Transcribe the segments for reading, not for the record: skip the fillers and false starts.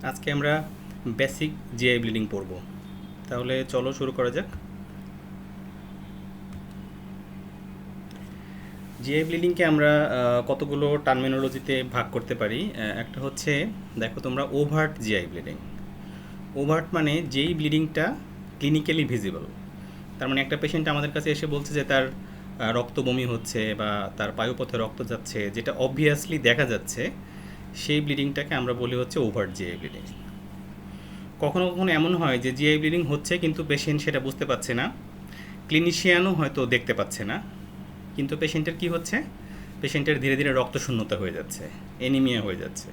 আজকে আমরা basic GI bleeding পড়ব। তাহলে চলো শুরু করা যাক। জিআই ব্লিডিংকে আমরা কতগুলো টার্মিনোলজিতে ভাগ করতে পারি। একটা হচ্ছে, দেখো তোমরা, ওভার্ট জিআই ব্লিডিং। ওভার্ট মানে যেই ব্লিডিংটা ক্লিনিক্যালি ভিজিবল। তার মানে একটা পেশেন্ট আমাদের কাছে এসে বলছে যে তার রক্ত বমি হচ্ছে বা তার পায়ুপথে রক্ত যাচ্ছে, যেটা অবভিয়াসলি দেখা যাচ্ছে, সেই ব্লিডিংটাকে আমরা বলি হচ্ছে ওভার্ট জিআই ব্লিডিং। কখনো কখনো এমন হয় যে জিআই ব্লিডিং হচ্ছে কিন্তু পেশেন্ট সেটা বুঝতে পারছে না, ক্লিনিশিয়ানও হয়তো দেখতে পাচ্ছে না, কিন্তু পেশেন্টের কি হচ্ছে, পেশেন্টের ধীরে ধীরে রক্তশূন্যতা হয়ে যাচ্ছে, এনিমিয়া হয়ে যাচ্ছে।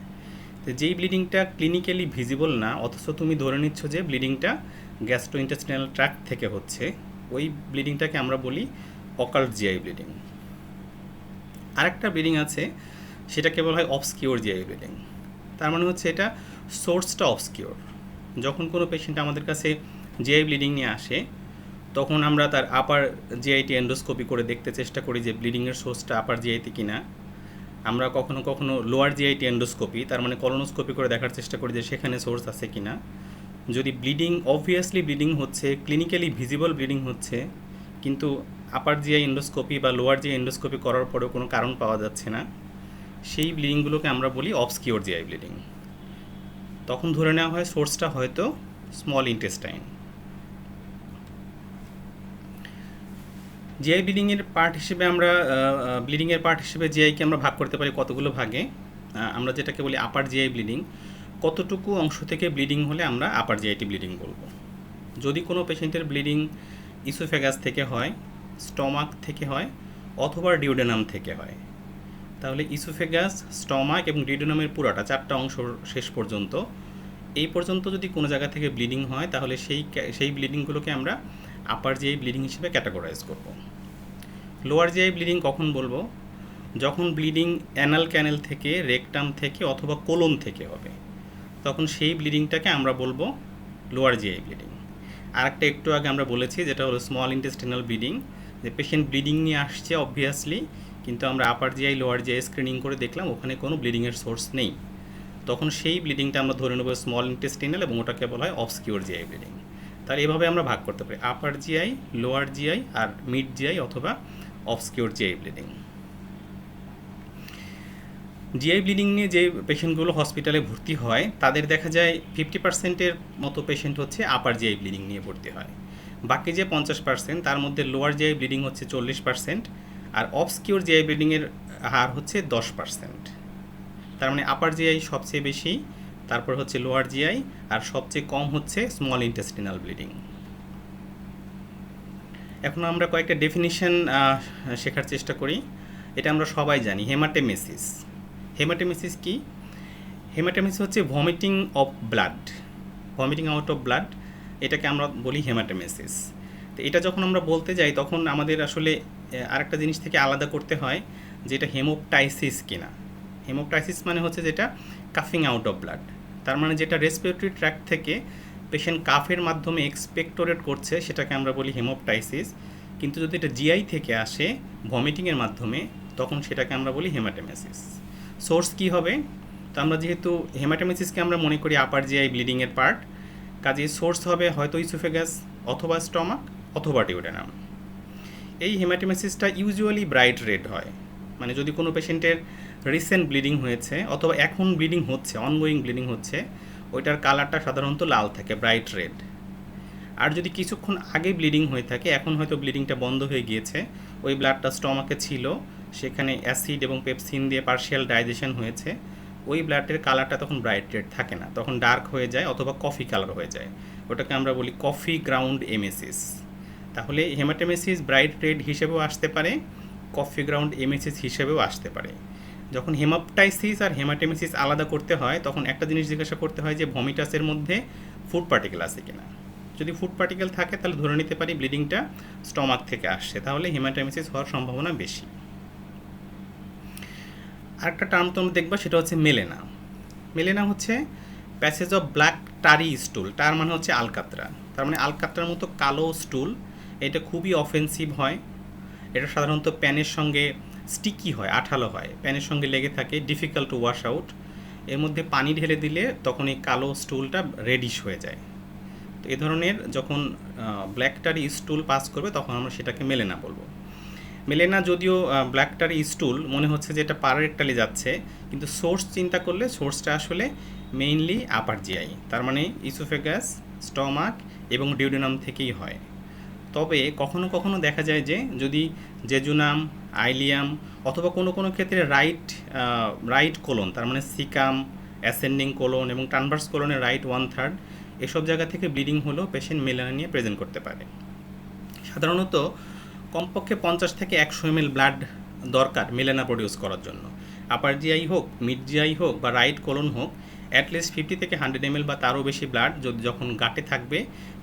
তো যেই ব্লিডিংটা ক্লিনিক্যালি ভিজিবল না, অথচ তুমি ধরে নিচ্ছ যে ব্লিডিংটা গ্যাস্ট্রোইন্টেস্টিনাল ট্র্যাক্ট থেকে হচ্ছে, ওই ব্লিডিংটাকে আমরা বলি অকাল্ট জিআই ব্লিডিং। আরেকটা ব্লিডিং আছে, সেটাকে বলা হয় অবস্কিওর জিআই ব্লিডিং। তার মানে হচ্ছে এটা সোর্সটা অবস্কিওর। যখন কোনো পেশেন্ট আমাদের কাছে জিআই ব্লিডিং নিয়ে আসে, তখন আমরা তার আপার জিআইটি এন্ডোস্কোপি করে দেখতে চেষ্টা করি যে ব্লিডিংয়ের সোর্সটা আপার জিআইতে কিনা। আমরা কখনো কখনো লোয়ার জিআইটি এন্ডোস্কোপি, তার মানে কলোনোস্কোপি করে দেখার চেষ্টা করি যে সেখানে সোর্স আছে কিনা। যদি ব্লিডিং অবভিয়াসলি ব্লিডিং হচ্ছে, ক্লিনিক্যালি ভিজিবল ব্লিডিং হচ্ছে, কিন্তু আপার জিআই এন্ডোস্কোপি বা লোয়ার জিআই এন্ডোস্কোপি করার পরেও কোনো কারণ পাওয়া যাচ্ছে না, সেই ব্লিডিংগুলোকে আমরা বলি অবস্কিওর জিআই ব্লিডিং। তখন ধরে নেওয়া হয় সোর্সটা হয়তো স্মল ইন্টেস্টাইন। জিআই ব্লিডিংয়ের পার্ট হিসেবে আমরা জিআইকে আমরা ভাগ করতে পারি কতগুলো ভাগে। আমরা যেটাকে বলি আপার জিআই ব্লিডিং, কতটুকু অংশ থেকে ব্লিডিং হলে আমরা আপার জিআইটি ব্লিডিং বলবো। যদি কোনো পেশেন্টের ব্লিডিং ইসোফেগাস থেকে হয়, স্টমাক থেকে হয়, অথবা ডিউডেনাম থেকে হয়, তাহলে ইসোফেগাস, স্টমাক এবং ডিউডেনামের পুরোটা 4টা অংশ শেষ পর্যন্ত, এই পর্যন্ত যদি কোনো জায়গা থেকে ব্লিডিং হয়, তাহলে সেই ব্লিডিংগুলোকে আমরা আপার জিআই ব্লিডিং হিসেবে ক্যাটাগরাইজ করব। লোয়ার জিআই ব্লিডিং কখন বলবো? যখন ব্লিডিং অ্যানাল ক্যানেল থেকে, রেকটাম থেকে অথবা কোলন থেকে হবে, তখন সেই ব্লিডিংটাকে আমরা বলবো লোয়ার জিআই ব্লিডিং। আরেকটা একটু আগে আমরা বলেছি, যেটা হলো স্মল ইন্টেস্টিনাল ব্লিডিং, যে পেশেন্ট ব্লিডিং নিয়ে আসছে অবভিয়াসলি, কিন্তু আমরা আপার জিআই লোয়ার জিআই স্ক্রিনিং করে দেখলাম ওখানে কোনো ব্লিডিংয়ের সোর্স নেই, তখন সেই ব্লিডিংটা আমরা ধরে নেব স্মল ইন্টেস্টিনাল এবং ওটাকে বলা হয় অবস্কিওর জিআই ব্লিডিং। তাহলে এভাবে আমরা ভাগ করতে পারি আপার জিআই, লোয়ার জিআই আর মিড জিআই অথবা obscure GI bleeding. GI bleeding নিয়ে যে পেশেন্টগুলো হসপিটালে ভর্তি হয়, তাদের দেখা যায় 50%-এর মতো পেশেন্ট হচ্ছে আপার জিআই ব্লিডিং নিয়ে ভর্তি হয়। বাকি যে 50%, তার মধ্যে লোয়ার জিআই ব্লিডিং হচ্ছে 40%, আর অবস্কিওর জিআই ব্লিডিংয়ের হার হচ্ছে 10%। তার মানে আপার জিআই সবচেয়ে বেশি, তারপর হচ্ছে লোয়ার জিআই, আর সবচেয়ে কম হচ্ছে স্মল ইন্টেস্টিনাল ব্লিডিং। এখন আমরা কয়েকটা ডেফিনিশন শেখার চেষ্টা করি। এটা আমরা সবাই জানি, হেমাটেমেসিস। হেমাটেমেসিস কি? হেমাটেমেসিস হচ্ছে vomiting of blood, vomiting out of blood, এটাকে আমরা বলি হেমাটেমেসিস। তো এটা যখন আমরা বলতে যাই, তখন আমাদের আসলে আরেকটা জিনিস থেকে আলাদা করতে হয় যে এটা হেমোপটাইসিস কিনা। হেমোপটাইসিস মানে হচ্ছে যেটা কাফিং আউট অফ ব্লাড, তার মানে যেটা রেসপিরেটরি ট্র্যাক্ট থেকে পেশেন্ট কাফের মাধ্যমে এক্সপেক্টোরেট করছে, সেটাকে আমরা বলি হেমোপটাইসিস। কিন্তু যদি এটা জিআই থেকে আসে ভমিটিংয়ের মাধ্যমে, তখন সেটাকে আমরা বলি হেমাটেমেসিস। সোর্স কি হবে? তো আমরা যেহেতু হেমাটেমেসিসকে আমরা মনে করি আপার জিআই ব্লিডিংয়ের পার্ট, কাজে সোর্স হবে হয়তো ইসোফেগাস অথবা স্টমাক অথবা ডিউডেনাম। এই হেমাটেমেসিসটা ইউজুয়ালি ব্রাইট রেড হয়, মানে যদি কোনো পেশেন্টের রিসেন্ট ব্লিডিং হয়েছে অথবা এখন ব্লিডিং হচ্ছে, অনগোয়িং ব্লিডিং হচ্ছে, ওইটার কালারটা সাধারণত লাল থাকে, ব্রাইট রেড। আর যদি কিছুক্ষণ আগে ব্লিডিং হয়ে থাকে, এখন হয়তো ব্লিডিংটা বন্ধ হয়ে গিয়েছে, ওই ব্লাডটা স্টমাকে ছিল, সেখানে অ্যাসিড এবং পেপসিন দিয়ে পার্শিয়াল ডাইজেশন হয়েছে, ওই ব্লাডের কালারটা তখন ব্রাইট রেড থাকে না, তখন ডার্ক হয়ে যায় অথবা কফি কালার হয়ে যায়, ওটাকে আমরা বলি কফি গ্রাউন্ড এমেসিস। তাহলে হেমাটেমেসিস ব্রাইট রেড হিসেবেও আসতে পারে, কফি গ্রাউন্ড এমেসিস হিসেবেও আসতে পারে। যখন হেমাপটাইসিস আর হেমাটেমেসিস আলাদা করতে হয়, তখন একটা জিনিস জিজ্ঞাসা করতে হয় যে ভমিটাসের মধ্যে ফুড পার্টিকেল আছে কিনা। যদি ফুড পার্টিকেল থাকে, তাহলে ধরে নিতে পারি ব্লিডিংটা স্টমাক থেকে আসছে, তাহলে হেমাটেমেসিস হওয়ার সম্ভাবনা বেশি। আরেকটা টার্ম তোমরা দেখবা, সেটা হচ্ছে মেলেনা। মেলেনা হচ্ছে প্যাসেজ অফ ব্ল্যাক টারি স্টুল, তার মানে হচ্ছে আলকাতরা, তার মানে আলকাতরার মতো কালো স্টুল। এটা খুবই অফেন্সিভ হয়, এটা সাধারণত প্যানের সঙ্গে স্টিকি হয়, আঠালো হয়, প্যানের সঙ্গে লেগে থাকে, ডিফিকাল্ট টু ওয়াশ আউট। এর মধ্যে পানি ঢেলে দিলে তখন এই কালো স্টুলটা রেডিশ হয়ে যায়। তো এ ধরনের যখন ব্ল্যাকটারি স্টুল পাস করবে তখন আমরা সেটাকে মেলেনা বলবো। মেলেনা যদিও ব্ল্যাকটারি স্টুল মনে হচ্ছে যে এটা পাররেক্টালি যাচ্ছে, কিন্তু সোর্স চিন্তা করলে সোর্সটা আসলে মেইনলি আপার জিআই, তার মানে ইসোফেগাস, স্টমাক এবং ডিউডেনাম থেকেই হয়। তবে কখনো কখনো দেখা যায় যে যদি জেজুনাম, আইলিয়াম অথবা কোনো কোনো ক্ষেত্রে রাইট কোলন, তার মানে সিকাম, অ্যাসেন্ডিং কোলন এবং ট্রানভার্স কোলনের রাইট 1/3 এসব জায়গা থেকে ব্লিডিং হলেও পেশেন্ট মেলানা নিয়ে প্রেজেন্ট করতে পারে। সাধারণত কমপক্ষে 50 থেকে 100 ml ব্লাড দরকার মেলেনা প্রডিউস করার জন্য। আপার জিআই হোক, মিড জিআই হোক বা রাইট কোলন হোক, অ্যাটলিস্ট 50 থেকে 100 ml বা তারও বেশি ব্লাড যখন গাটে থাকবে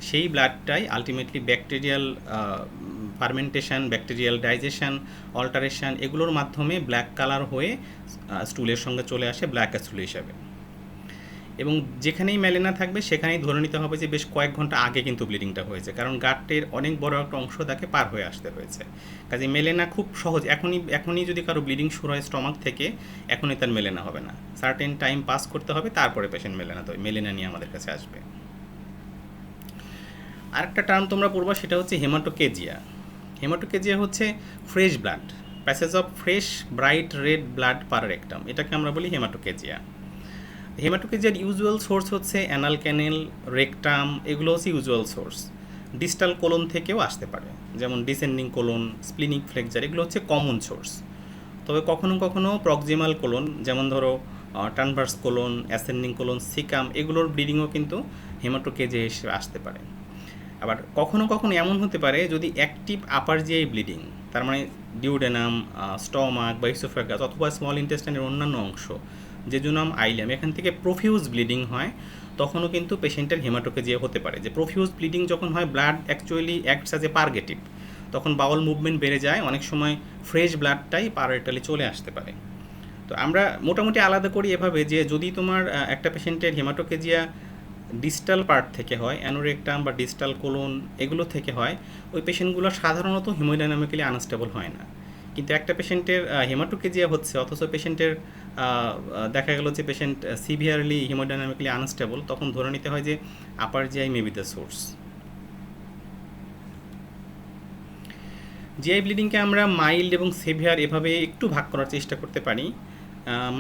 সেই ব্লাডটাই ultimately bacterial fermentation, bacterial digestion, alteration এগুলোর মাধ্যমে ব্ল্যাক কালার হয়ে স্টুলের সঙ্গে চলে আসে ব্ল্যাক স্টুল হিসাবে। এবং যেখানেই মেলেনা থাকবে সেখানেই ধরে নিতে হবে যে বেশ কয়েক ঘন্টা আগে কিন্তু ব্লিডিংটা হয়েছে, কারণ গাটের অনেক বড় একটা অংশ তাকে পার হয়ে আসতে হয়েছে। কাজে মেলেনা খুব সহজ, এখনই যদি কারো ব্লিডিং শুরু হয় স্টমাক থেকে, এখনই তার মেলেনা হবে না, সার্টেন টাইম পাস করতে হবে, তারপরে পেশেন্ট মেলেনা নিয়ে আমাদের কাছে আসবে। আরেকটা টার্ম তোমরা পড়বা, সেটা হচ্ছে হেমাটোকেজিয়া। হেমাটোকেজিয়া হচ্ছে fresh blood, passage of fresh bright red blood per rectum, এটাকে আমরা বলি হেমাটোকেজিয়া। হেমাটোকেজিয়ার ইউজুয়াল সোর্স হচ্ছে অ্যানাল ক্যানেল, রেকটাম, এগুলো হচ্ছে ইউজুয়াল সোর্স। ডিস্টাল কোলন থেকেও আসতে পারে, যেমন ডিসেন্ডিং কোলন, স্প্লিনিক ফ্লেকচার, এগুলো হচ্ছে কমন সোর্স। তবে কখনো কখনো প্রক্সিমাল কোলন, যেমন ধরো ট্রানভার্স কোলন, অ্যাসেন্ডিং কোলন, সিকাম, এগুলোর ব্লিডিংও কিন্তু হেমাটোকেজিয়া হিসেবে আসতে পারে। আবার কখনো কখনো এমন হতে পারে যদি অ্যাক্টিভ আপার জিআই ব্লিডিং, তার মানে ডিউডেনাম, স্টমাক বা ইসোফেগাস অথবা স্মল ইন্টেস্টাইনের অন্যান্য অংশ, জেজুনাম, আইলিয়াম, এখান থেকে প্রফিউজ ব্লিডিং হয়, তখনও কিন্তু পেশেন্টের হেমাটোকেজিয়া হতে পারে। যে প্রফিউজ ব্লিডিং যখন হয়, blood actually acts as a purgative, তখন বাউল মুভমেন্ট বেড়ে যায়, অনেক সময় ফ্রেশ ব্লাডটাই পাররেক্টালি চলে আসতে পারে। তো আমরা মোটামুটি আলাদা করি এভাবে যে যদি তোমার একটা পেশেন্টের হেমাটোকেজিয়া ডিস্টাল পার্ট থেকে হয়, অ্যানোরেক্টাম বা ডিস্টাল কোলন এগুলো থেকে হয়, ওই পেশেন্টগুলো সাধারণত হিমোডাইনামিক্যালি আনস্টেবল হয় না। কিন্তু একটা পেশেন্টের হেমাটোকেজিয়া হচ্ছে অথচ পেশেন্টের দেখা গেল যে পেশেন্ট সিভিয়ারলি হিমোডাইনামিক্যালি আনস্টেবল, তখন ধরে নিতে হয় যে upper GI may be the source. GI ব্লিডিংকে আমরা মাইল্ড এবং সিভিয়ার এভাবে একটু ভাগ করার চেষ্টা করতে পারি।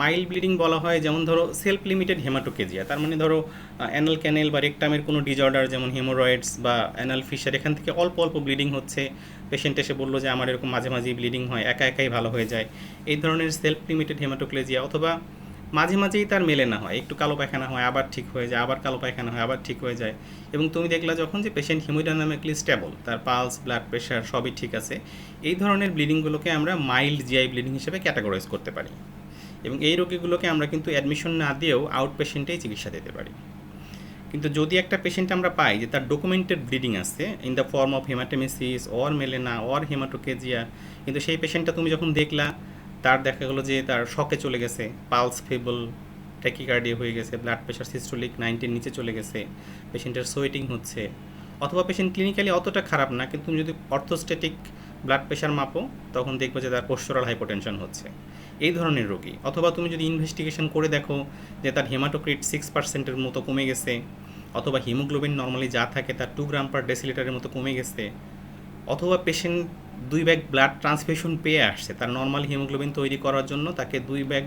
মাইল্ড ব্লিডিং বলা হয় যেমন ধরো সেলফ লিমিটেড হেমাটোকেজিয়া, তার মানে ধরো অ্যানাল ক্যানেল বা রেকটামের কোনো ডিজঅর্ডার যেমন হেমোরয়েডস বা অ্যানাল ফিশার, এখান থেকে অল্প অল্প ব্লিডিং হচ্ছে, পেশেন্ট এসে বললো যে আমার এরকম মাঝে মাঝেই ব্লিডিং হয়, একা একাই ভালো হয়ে যায়, এই ধরনের সেলফ লিমিটেড হেমাটোকেজিয়া। অথবা মাঝে মাঝেই তার মেলেনা হয়, একটু কালো পায়খানা হয়, আবার ঠিক হয়ে যায়, আবার কালো পায়খানা হয়, আবার ঠিক হয়ে যায়, এবং তুমি দেখলা যখন যে পেশেন্ট হিমোডাইনামিক্যালি স্টেবল, তার পালস, ব্লাড প্রেশার সবই ঠিক আছে, এই ধরনের ব্লিডিংগুলোকে আমরা মাইল্ড জিআই ব্লিডিং হিসেবে ক্যাটাগরাইজ করতে পারি। এবং এই রোগীগুলোকে আমরা কিন্তু অ্যাডমিশন না দিয়েও আউট পেশেন্টেই চিকিৎসা দিতে পারি। কিন্তু যদি একটা পেশেন্ট আমরা পাই যে তার ডকুমেন্টেড ব্লিডিং আছে in the form of haematemesis or melaena or haematochezia, কিন্তু সেই পেশেন্টটা তুমি যখন দেখলা তার দেখা গেলো যে তার শকে চলে গেছে, পালস ফেবল, ট্যাকিকার্ডিয়া হয়ে গেছে, ব্লাড প্রেশার সিস্টোলিক 90 নিচে চলে গেছে, পেশেন্টের সোয়েটিং হচ্ছে, অথবা পেশেন্ট ক্লিনিক্যালি অতটা খারাপ না, কিন্তু তুমি যদি অর্থোস্ট্যাটিক ব্লাড প্রেশার মাপো তখন দেখবে যে তার পোস্টোরাল হাইপোটেনশন হচ্ছে, এই ধরনের রোগী। অথবা তুমি যদি ইনভেস্টিগেশন করে দেখো যে তার হেমাটোক্রিট 6% মতো কমে গেছে, অথবা হিমোগ্লোবিন নর্মালি যা থাকে তার 2 গ্রাম পার ডেসিলিটারের মতো কমে গেছে, অথবা পেশেন্ট 2 ব্যাগ ব্লাড ট্রান্সফিউশন পেয়ে আসছে, তার নর্মাল হিমোগ্লোবিন তৈরি করার জন্য তাকে 2 bag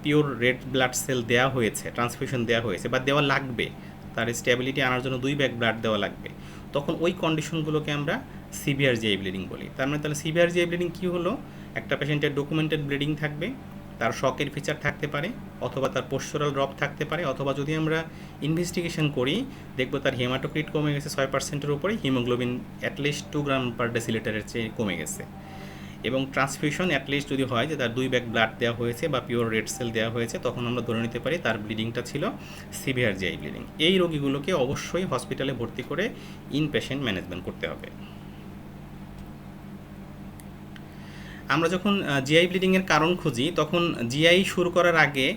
pure red blood cell দেওয়া হয়েছে, ট্রান্সফিউশন দেওয়া হয়েছে বা দেওয়া লাগবে, তার স্টেবিলিটি আনার জন্য 2 ব্যাগ ব্লাড দেওয়া লাগবে, তখন ওই কন্ডিশনগুলোকে আমরা সিভিয়ার জিআই ব্লিডিং বলি। তার মানে তাহলে সিভিয়ার জিআই ব্লিডিং কী হলো, একটা পেশেন্টের ডকুমেন্টেড ব্লিডিং থাকবে, তার শকের ফিচার থাকতে পারে, অথবা তার পোস্টোরাল ড্রপ থাকতে পারে, অথবা যদি আমরা ইনভেস্টিগেশন করি দেখব তার হেমাটোক্রিট কমে গেছে 6%-এর উপরে, হিমোগ্লোবিন অ্যাটলিস্ট 2 গ্রাম পার ডেসিলিটারের চেয়ে কমে গেছে, এবং ট্রান্সফিউশন অ্যাটলিস্ট যদি হয় যে তার 2 ব্যাগ ব্লাড দেওয়া হয়েছে বা পিওর রেড সেল দেওয়া হয়েছে, তখন আমরা ধরে নিতে পারি তার ব্লিডিংটা ছিল সিভিয়ার জিআই ব্লিডিং। এই রোগীগুলোকে অবশ্যই হসপিটালে ভর্তি করে ইনপেশেন্ট ম্যানেজমেন্ট করতে হবে। আমরা যখন জিআই ব্লিডিংয়ের কারণ খুঁজি তখন জিআই শুরু করার আগে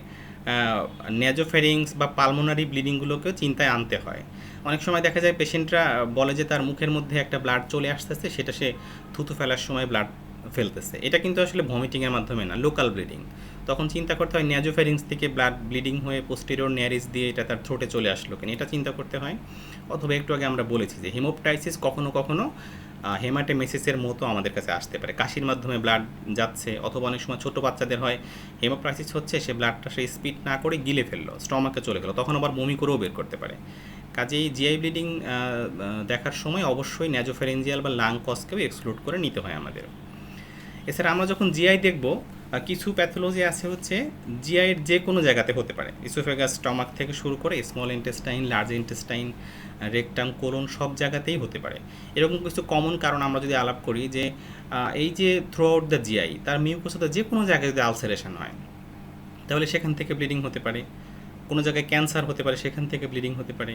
নেজোফেরিংস বা পালমোনারি ব্লিডিংগুলোকেও চিন্তায় আনতে হয়। অনেক সময় দেখা যায় পেশেন্টরা বলে যে তার মুখের মধ্যে একটা ব্লাড চলে আসতেছে, সেটা সে থুতু ফেলার সময় ব্লাড ফেলতেছে, এটা কিন্তু আসলে ভমিটিংয়ের মাধ্যমে না, লোকাল ব্লিডিং। তখন চিন্তা করতে হয় ন্যাজোফ্যারিংস থেকে ব্লাড ব্লিডিং হয়ে পোস্টেরিয়র ন্যারিস দিয়ে এটা তার থ্রোটে চলে আসলো কেন, এটা চিন্তা করতে হয়। অথবা একটু আগে আমরা বলেছি যে হেমোপটাইসিস কখনো কখনো হেমাটেমেসিসের মতো আমাদের কাছে আসতে পারে, কাশির মাধ্যমে ব্লাড যাচ্ছে, অথবা অনেক সময় ছোটো বাচ্চাদের হয় হেমোপ্টাইসিস হচ্ছে, সে ব্লাডটা সে স্পিড না করে গিলে ফেললো, স্টমাকে চলে গেলো, তখন আবার বমি করেও বের করতে পারে। কাজেই জিআই ব্লিডিং দেখার সময় অবশ্যই ন্যাজোফ্যারেঞ্জিয়াল বা লাং কজকেও এক্সক্লুড করে নিতে হয় আমাদের। এছাড়া আমরা যখন জিআই দেখব, কিছু প্যাথোলজি আছে হচ্ছে জিআইয়ের যে কোনো জায়গাতে হতে পারে, ইসোফেগাস, স্টমাক থেকে শুরু করে small intestine, large intestine, rectum, colon, সব জায়গাতেই হতে পারে। এরকম কিছু কমন কারণ আমরা যদি আলাপ করি যে এই যে থ্রু আউট দ্য জিআই, তার মিউকোসাতে যে কোনো জায়গায় যদি আলসারেশন হয় তাহলে সেখান থেকে ব্লিডিং হতে পারে। কোনো জায়গায় ক্যান্সার হতে পারে, সেখান থেকে ব্লিডিং হতে পারে।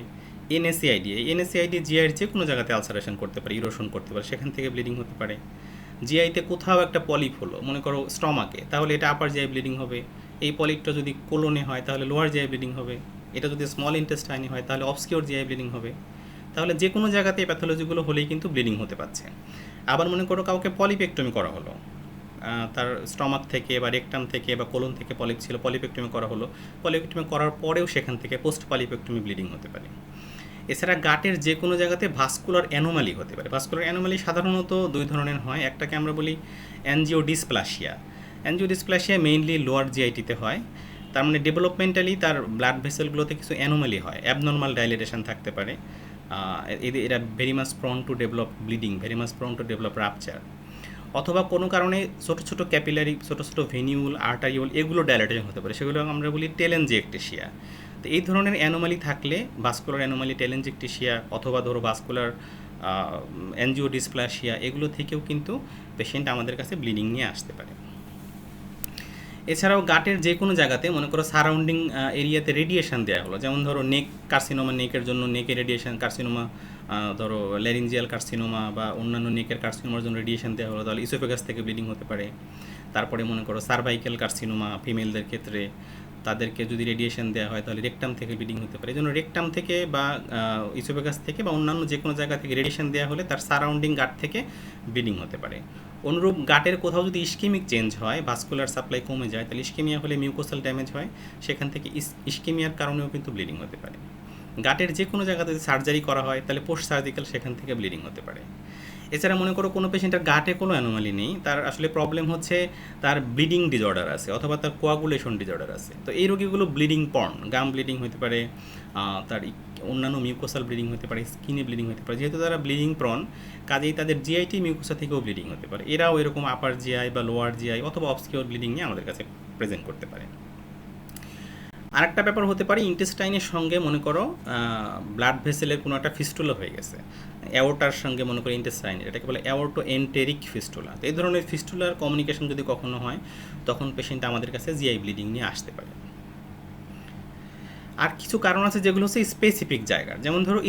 এনএসিআইডি জিআইয়ের যে কোনো জায়গাতে আলসারেশন করতে পারে, ইরোশন করতে পারে, সেখান থেকে ব্লিডিং হতে পারে। জিআইতে কোথাও একটা পলিপ হলো, মনে করো স্টমাকে, তাহলে এটা আপার জিআই ব্লিডিং হবে। এই পলিপটা যদি কোলনে হয় তাহলে লোয়ার জিআই ব্লিডিং হবে। এটা যদি স্মল ইন্টেস্টাইনে হয় তাহলে অবস্কিওর জিআই ব্লিডিং হবে। তাহলে যে কোনো জায়গাতে এই প্যাথোলজিগুলো হলেই কিন্তু ব্লিডিং হতে পারছে। আবার মনে করো কাউকে পলিপেক্টমি করা হলো, তার স্টমাক থেকে বা রেকটাম থেকে বা কোলন থেকে পলিপ ছিল, পলিপেক্টমি করা হলো, পলিপেক্টমি করার পরেও সেখান থেকে পোস্ট পলিপেক্টমি ব্লিডিং হতে পারে। এছাড়া গাটের যে কোনো জায়গাতে ভাস্কুলার অ্যানোমালি হতে পারে। ভাস্কুলার অ্যানোমালি সাধারণত দুই ধরনের হয়, একটাকে আমরা বলি অ্যানজিওডিসপ্লাসিয়া। অ্যানজিওডিসপ্লাসিয়া মেইনলি লোয়ার জিআইটিতে হয়। তার মানে ডেভেলপমেন্টালি তার ব্লাড ভেসেলগুলোতে কিছু অ্যানোমালি হয়, অ্যাবনর্মাল ডাইলেটেশন থাকতে পারে। এরা very much prawn to develop bleeding, very much prawn to develop rupture. অথবা কোনো কারণে ছোটো ছোটো ক্যাপিলারি, ছোটো ছোটো ভেনিউল, আর্টারিওল, এগুলো ডাইলেটেশন হতে পারে, সেগুলো আমরা বলি টেলেনজিএক্টেশিয়া। তো এই ধরনের অ্যানোমালি থাকলে, ভাস্কুলার অ্যানোমালি, টেলেনজিএক্টেশিয়া, অথবা ধরো ভাস্কুলার অ্যানজিওডিসপ্লাসিয়া, এগুলো থেকেও কিন্তু পেশেন্ট আমাদের কাছে ব্লিডিং নিয়ে আসতে পারে। এছাড়াও গাটের যে কোনো জায়গাতে, মনে করো সারাউন্ডিং এরিয়াতে রেডিয়েশন দেওয়া হলো, যেমন ধরো নেক কার্সিনোমা, নেকের জন্য নেকে রেডিয়েশন, কার্সিনোমা ধরো ল্যারিঞ্জিয়াল কার্সিনোমা বা অন্যান্য নেকের কার্সিনোমার জন্য রেডিয়েশন দেওয়া হলো, তাহলে ইসোফেগাস থেকে ব্লিডিং হতে পারে। তারপরে মনে করো সার্ভাইক্যাল কার্সিনোমা ফিমেলদের ক্ষেত্রে, তাদেরকে যদি রেডিয়েশন দেওয়া হয় তাহলে রেকটাম থেকে ব্লিডিং হতে পারে। এই জন্য রেকটাম থেকে বা ইসোফেগাস থেকে বা অন্যান্য যে কোনো জায়গা থেকে রেডিয়েশন দেওয়া হলে তার সারাউন্ডিং গাট থেকে ব্লিডিং হতে পারে। অনুরূপ গাটের কোথাও যদি ইস্কেমিক চেঞ্জ হয়, ভাস্কুলার সাপ্লাই কমে যায়, তাহলে ইস্কেমিয়া হলে মিউকোসাল ড্যামেজ হয়, সেখান থেকে ইস্কেমিয়ার কারণেও কিন্তু ব্লিডিং হতে পারে। গাটের যে কোনো জায়গাতে যদি সার্জারি করা হয় তাহলে পোস্ট সার্জিক্যাল, সেখান থেকে ব্লিডিং হতে পারে। এছাড়া মনে করো কোনো পেশেন্টের গাটে কোনো অ্যানোমালি নেই, তার আসলে প্রবলেম হচ্ছে তার ব্লিডিং ডিজঅর্ডার আছে অথবা তার কোয়াগুলেশন ডিজঅর্ডার আছে, তো এই রোগীগুলো ব্লিডিং পর্ন, গাম ব্লিডিং হতে পারে, তার অন্যান্য মিউকোসাল ব্লিডিং হতে পারে, স্কিনে ব্লিডিং হতে পারে। যেহেতু তারা ব্লিডিং প্রন, কাজেই তাদের জিআইটি মিউকোসা থেকেও ব্লিডিং হতে পারে। এরাও এরকম আপার জিআই বা লোয়ার জিআই অথবা অবস্কিওর ব্লিডিং নিয়ে আমাদের কাছে প্রেজেন্ট করতে পারে। আরেকটা ব্যাপার হতে পারে ইন্টেস্টাইনের সঙ্গে, মনে করো ব্লাড ভেসেলের কোনো একটা ফিস্টুলা হয়ে গেছে অ্যাওর্টার সঙ্গে, মনে করো ইন্টেস্টাইনের, এটাকে বলে অ্যাওর্টো এন্টেরিক ফিস্টুলা। তো এই ধরনের ফিস্টুলার কমিউনিকেশন যদি কখনো হয়, তখন পেশেন্ট আমাদের কাছে জিআই ব্লিডিং নিয়ে আসতে পারে। আর কিছু কারণ আছে যেগুলো হচ্ছে স্পেসিফিক জায়গার, যেমন ধরো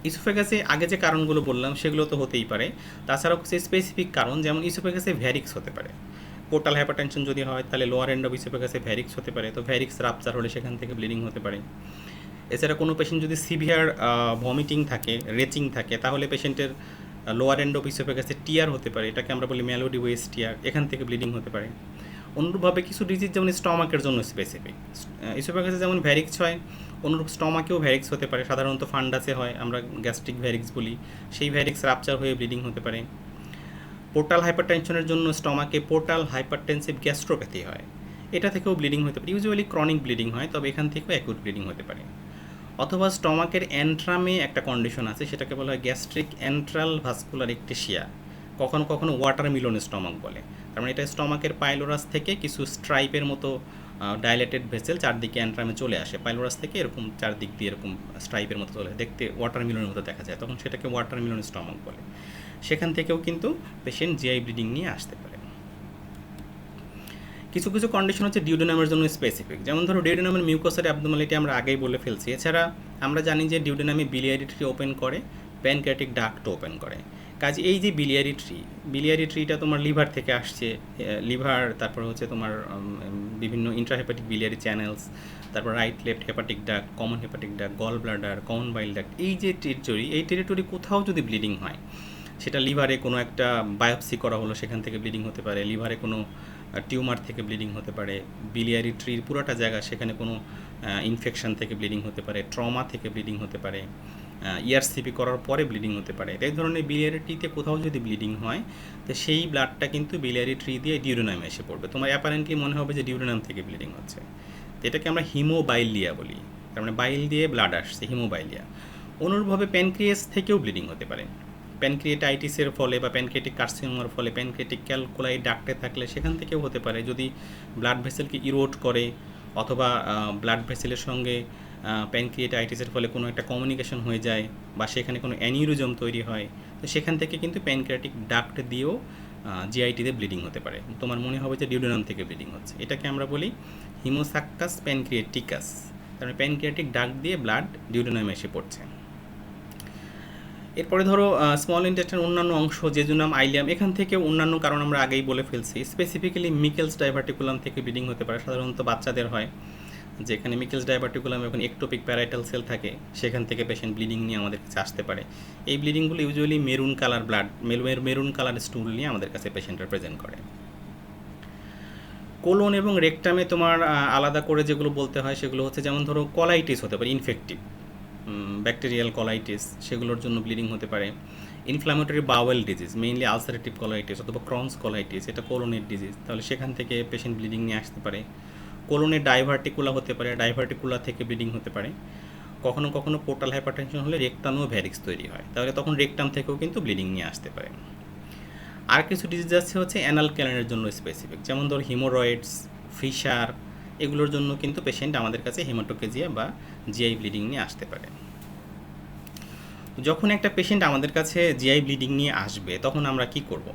ইসোফেগাসে আগে যে কারণগুলো বললাম সেগুলো তো হতেই পারে। তাছাড়াও কিছু স্পেসিফিক কারণ, যেমন ইসোফেগাসে ভ্যারিক্স হতে পারে। পোর্টাল হাইপারটেনশন যদি হয় তাহলে লোয়ার এন্ড অফ ইসোফেগাসে ভ্যারিক্স হতে পারে, তো ভ্যারিক্স রাপচার হলে সেখান থেকে ব্লিডিং হতে পারে। এছাড়া কোনো পেশেন্ট যদি সিভিয়ার ভমিটিং থাকে, রেচিং থাকে, তাহলে পেশেন্টের লোয়ার এন্ড অফ ইসোফেগাসে টিয়ার হতে পারে, এটাকে আমরা বলি মেলোডি ওয়েস টিয়ার, এখান থেকে ব্লিডিং হতে পারে। অনুরূপভাবে কিছু ডিজিজ যেমন স্টমাকের জন্য স্পেসিফিক, ইসোফেগাসে যেমন ভ্যারিক্স হয়, অনুরূপ স্টমাকেও ভ্যারিক্স হতে পারে, সাধারণত ফান্ডাসে হয়, আমরা গ্যাস্ট্রিক ভ্যারিক্স বলি, সেই ভ্যারিক্স রাপচার হয়ে ব্লিডিং হতে পারে। পোর্টাল হাইপারটেনশনের জন্য স্টমাকে পোর্টাল হাইপারটেনসিভ গ্যাস্ট্রোপ্যাথি হয়, এটা থেকেও ব্লিডিং হতে পারে। ইউজুয়ালি ক্রনিক ব্লিডিং হয়, তবে এখান থেকেও অ্যাকুট ব্লিডিং হতে পারে। অথবা স্টমাকের অ্যান্ট্রামে একটা কন্ডিশন আছে, সেটাকে বলা হয় গ্যাস্ট্রিক অ্যান্ট্রাল ভাস্কুলার একটেশিয়া, কখনো কখনো ওয়াটার মিলন স্টমাক বলে। তার মানে এটা স্টমাকের পাইলোরাস থেকে কিছু স্ট্রাইপের মতো ডাইলেটেড ভেসেল চারদিকে অ্যান্ট্রামে চলে আসে, পাইলোরাস থেকে এরকম চারদিক দিয়ে এরকম স্ট্রাইপের মতো চলে, দেখতে ওয়াটার মিলনের মতো দেখা যায়, তখন সেটাকে ওয়াটার মিলন স্টমাক বলে। সেখান থেকেও কিন্তু পেশেন্ট জিআই ব্লিডিং নিয়ে আসতে পারে। কিছু কিছু কন্ডিশন হচ্ছে ডিউডেনামের জন্য স্পেসিফিক, যেমন ধরো ডিউডেনামের মিউকোসার অ্যাবনর্মালিটি আমরা আগেই বলে ফেলছি। এছাড়া আমরা জানি যে ডিউডেনামে বিলিয়ারি ট্রি ওপেন করে, প্যানক্রিয়াটিক ডাক্ট ওপেন করে। কাজে এই যে বিলিয়ারি ট্রিটা তোমার লিভার থেকে আসছে, লিভার, তারপর হচ্ছে তোমার বিভিন্ন ইন্ট্রাহেপাটিক বিলিয়ারি চ্যানেলস, তারপর right left hepatic duct, common hepatic duct, gall bladder, common bile duct, এই যে টেরিটরি, এই টেরিটরি কোথাও যদি ব্লিডিং হয় সেটা লিভারে কোনো একটা বায়োপসি করা হলো, সেখান থেকে ব্লিডিং হতে পারে, লিভারে কোনো টিউমার থেকে ব্লিডিং হতে পারে, বিলিয়ারি ট্রির পুরোটা জায়গা সেখানে কোনো ইনফেকশন থেকে ব্লিডিং হতে পারে, ট্রমা থেকে ব্লিডিং হতে পারে, ইআরসিপি করার পরে ব্লিডিং হতে পারে। এই ধরনের বিলিয়ারি ট্রিতে কোথাও যদি ব্লিডিং হয়, তো সেই ব্লাডটা কিন্তু বিলিয়ারি ট্রি দিয়ে ডিউরেনামে এসে পড়বে। তোমার অ্যাপারেন্টলি মনে হবে যে ডিউরেনাম থেকে ব্লিডিং হচ্ছে। তো এটাকে আমরা হিমোবাইলিয়া বলি, তার মানে বাইল দিয়ে ব্লাড আসছে, হিমোবাইলিয়া। অনুরূপভাবে প্যানক্রিয়াস থেকেও ব্লিডিং হতে পারে। প্যানক্রিয়েটাইটিসের ফলে বা প্যানক্রিয়েটিক কার্সিনোমার ফলে প্যানক্রিয়েটিক ক্যালকুলাই ডাক্টে থাকলে সেখান থেকেও হতে পারে, যদি ব্লাড ভেসেলকে ইরোড করে অথবা ব্লাড ভেসেলের সঙ্গে প্যানক্রিয়েটাইটিসের ফলে কোনো একটা কমিউনিকেশন হয়ে যায় বা সেখানে কোনো অ্যানিউরিজম তৈরি হয়, তো সেখান থেকে কিন্তু প্যানক্রিয়াটিক ডাক্ট দিয়েও জিআইটিতে ব্লিডিং হতে পারে। তোমার মনে হবে যে ডিউডেনাম থেকে ব্লিডিং হচ্ছে, এটাকে আমরা বলি হিমোসাক্কাস প্যানক্রিয়েটিকাস, তার মানে প্যানক্রিয়াটিক ডাক্ট দিয়ে ব্লাড ডিউডেনামে এসে পড়ছে। এরপরে ধরো স্মল ইন্টেস্টাইনের অন্যান্য অংশ, জেজুনাম, আইলিয়াম, এখান থেকে অন্যান্য কারণ আমরা আগেই বলে ফেলছি। স্পেসিফিক্যালি মিকেলস ডাইভার্টিকুলাম থেকে ব্লিডিং হতে পারে, সাধারণত বাচ্চাদের হয়, যেখানে মিকেলস ডাইভার্টিকুলাম এবং একটোপিক প্যারাইটাল সেল থাকে, সেখান থেকে পেশেন্ট ব্লিডিং নিয়ে আমাদের কাছে আসতে পারে। এই ব্লিডিংগুলো usually maroon colour blood, maroon colour stool নিয়ে আমাদের কাছে পেশেন্টরা প্রেজেন্ট করে। কোলন এবং রেকটামে তোমার আলাদা করে যেগুলো বলতে হয় সেগুলো হচ্ছে, যেমন ধরো কলাইটিস হতে পারে, ইনফেক্টিভ ব্যাকটেরিয়াল কলাইটিস, সেগুলোর জন্য ব্লিডিং হতে পারে। Inflammatory bowel disease, mainly ulcerative কলাইটিস অথবা ক্রনস কলাইটিস, এটা কোলনের ডিজিজ, তাহলে সেখান থেকে পেশেন্ট ব্লিডিং নিয়ে আসতে পারে। কোলনের ডাইভার্টিকুলা হতে পারে, ডাইভার্টিকুলা থেকে ব্লিডিং হতে পারে। কখনো কখনো পোর্টাল হাইপারটেনশন হলে রেকটামেও ভ্যারিক্স তৈরি হয়, তাহলে তখন রেকটাম থেকেও কিন্তু ব্লিডিং নিয়ে আসতে পারে। আর কিছু ডিজিজ আছে হচ্ছে অ্যানাল ক্যানেলের জন্য স্পেসিফিক, যেমন ধর হিমোরয়েডস, ফিশার, এগুলোর জন্য কিন্তু পেশেন্ট আমাদের কাছে হেমাটোকেজিয়া বা জিআই ব্লিডিং নিয়ে আসতে পারে। যখন একটা পেশেন্ট আমাদের কাছে জিআই ব্লিডিং নিয়ে আসবে তখন আমরা কি করব?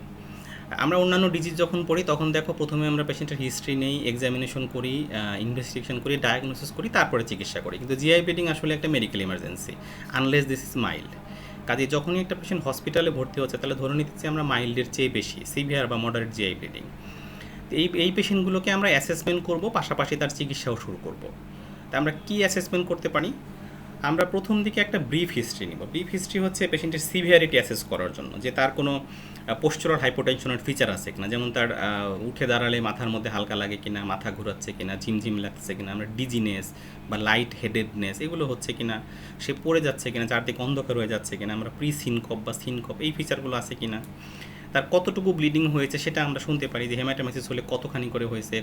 আমরা অন্যান্য ডিজিজ যখন পড়ি তখন দেখো প্রথমে আমরা পেশেন্টের হিস্ট্রি নেই, এক্সামিনেশন করি, ইনভেস্টিগেশন করি, ডায়াগনোসিস করি, তারপরে চিকিৎসা করি। কিন্তু জিআই ব্লিডিং আসলে একটা medical emergency, unless this is mild. কাজে যখনই একটা পেশেন্ট হসপিটালে ভর্তি হচ্ছে তাহলে ধরে নিতেছি আমরা মাইল্ডের চেয়ে বেশি সিভিয়ার বা মডারেট জিআই ব্লিডিং। এই পেশেন্টগুলোকে আমরা অ্যাসেসমেন্ট করব, পাশাপাশি তার চিকিৎসাও শুরু করব। তা আমরা কী অ্যাসেসমেন্ট করতে পারি? আমরা প্রথম দিকে একটা ব্রিফ হিস্ট্রি নিব। ব্রিফ হিস্ট্রি হচ্ছে পেশেন্টের সিভিয়ারিটি অ্যাসেস করার জন্য, যে তার কোনো পোস্চারাল হাইপোটেনশনের ফিচার আছে কিনা, যেমন তার উঠে দাঁড়ালে মাথার মধ্যে হালকা লাগে কিনা, মাথা ঘোরাচ্ছে কিনা, ঝিমঝিম লাগছে কিনা, আমরা ডিজিনেস বা লাইট হেডেডনেস এগুলো হচ্ছে কিনা, সে পড়ে যাচ্ছে কিনা, চারদিকে অন্ধকার হয়ে যাচ্ছে কিনা, আমরা প্রি সিনকপ বা সিনকপ এই ফিচারগুলো আছে কিনা, তার কতটুকু ব্লিডিং হয়েছে সেটা আমরা শুনতে পারি, যে হেমাটোমেসিস হলে কতখানি করে হয়েছে,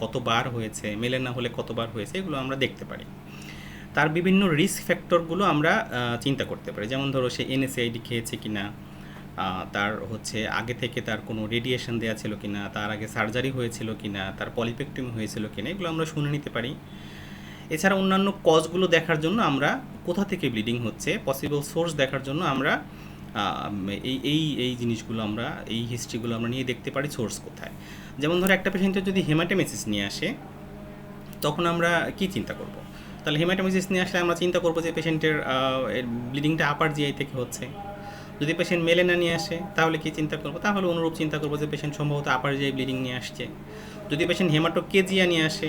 কতবার হয়েছে, মেলেনা হলে কতবার হয়েছে, এগুলো আমরা দেখতে পারি। তার বিভিন্ন রিস্ক ফ্যাক্টরগুলো আমরা চিন্তা করতে পারি, যেমন ধরো সে এনএসএআইডি খেয়েছে কিনা, তার হচ্ছে আগে থেকে তার কোনো রেডিয়েশন দেওয়া ছিল কিনা, তার আগে সার্জারি হয়েছিল কিনা, তার পলিপেক্টমি হয়েছিল কিনা, এগুলো আমরা শুনে নিতে পারি। এছাড়া অন্যান্য কজগুলো দেখার জন্য আমরা কোথা থেকে ব্লিডিং হচ্ছে, পসিবল সোর্স দেখার জন্য আমরা এই এই এই জিনিসগুলো আমরা, এই হিস্ট্রিগুলো আমরা নিয়ে দেখতে পারি সোর্স কোথায়। যেমন ধরো একটা পেশেন্টের যদি হেমাটোমেসিস নিয়ে আসে তখন আমরা কি চিন্তা করব? তাহলে হেমাটোমেসিস নিয়ে আসলে আমরা চিন্তা করবো যে পেশেন্টের ব্লিডিংটা আপার জিআই থেকে হচ্ছে। যদি পেশেন্ট মেলেনা নিয়ে আসে তাহলে কি চিন্তা করবো? তাহলে অনুরূপ চিন্তা করবো যে পেশেন্ট সম্ভবত আপার জিআই ব্লিডিং নিয়ে আসছে। যদি পেশেন্ট হেমাটোকেজিয়া নিয়ে আসে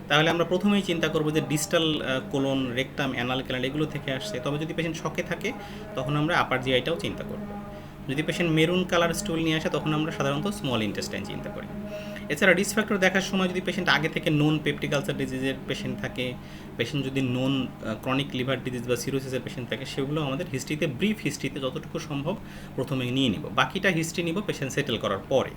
তাহলে আমরা প্রথমেই চিন্তা করবো যে distal colon, rectum, anal canal এগুলো থেকে আসছে। তবে যদি পেশেন্ট শকে থাকে তখন আমরা আপার জিআইটাও চিন্তা করবো। যদি পেশেন্ট মেরুন কালার স্টুল নিয়ে আসে তখন আমরা সাধারণত স্মল ইন্টেস্টাইন চিন্তা করি। এছাড়া রিস্ক ফ্যাক্টর দেখার সময় যদি পেশেন্ট আগে থেকে নোন পেপটিক আলসার ডিজিজের পেশেন্ট থাকে, পেশেন্ট যদি নোন ক্রনিক লিভার ডিজিজ বা সিরোসিসের পেশেন্ট থাকে, সেগুলো আমাদের হিস্ট্রিতে, ব্রিফ হিস্ট্রিতে যতটুকু সম্ভব প্রথমে নিয়ে নিব, বাকিটা হিস্ট্রি নিব পেশেন্ট সেটেল করার পরে।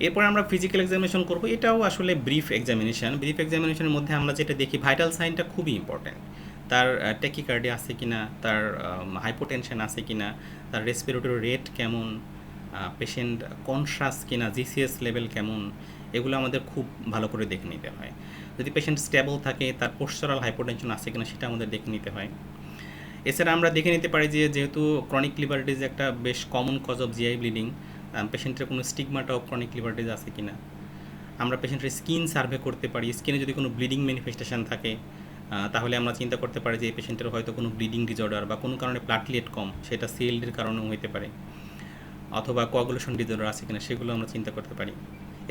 এরপর আমরা ফিজিক্যাল এক্সামিনেশন করব, এটাও আসলে ব্রিফ এক্সামিনেশন। ব্রিফ এক্সামিনেশনের মধ্যে আমরা যেটা দেখি, ভাইটাল সাইনটা খুবই ইম্পর্ট্যান্ট। তার ট্যাকিকার্ডি আছে কিনা, তার হাইপোটেনশন আছে কিনা, তার রেসপিরেটরি রেট কেমন, পেশেন্ট কনসাস কিনা, জিসিএস লেভেল কেমন, এগুলো আমাদের খুব ভালো করে দেখে নিতে হয়। যদি পেশেন্ট স্টেবল থাকে, তার পোস্চারাল হাইপোটেনশন আছে কিনা সেটা আমাদের দেখে নিতে হয়। এছাড়া আমরা দেখে নিতে পারি যে যেহেতু ক্রনিক লিভার ডিজিজ একটা বেশ common cause of GI bleeding, পেশেন্টের কোনো stigmata of chronic liver disease আছে কিনা। আমরা পেশেন্টের স্কিন সার্ভে করতে পারি, স্কিনে যদি কোনো ব্লিডিং ম্যানিফেস্টেশন থাকে তাহলে আমরা চিন্তা করতে পারি যে এই পেশেন্টের হয়তো কোনো ব্লিডিং ডিজর্ডার বা কোনো কারণে প্লাটলেট কম, সেটা সিএলডির কারণেও হতে পারে, অথবা কোয়াগুলেশন ডিজর্ডার আছে কিনা সেগুলো আমরা চিন্তা করতে পারি।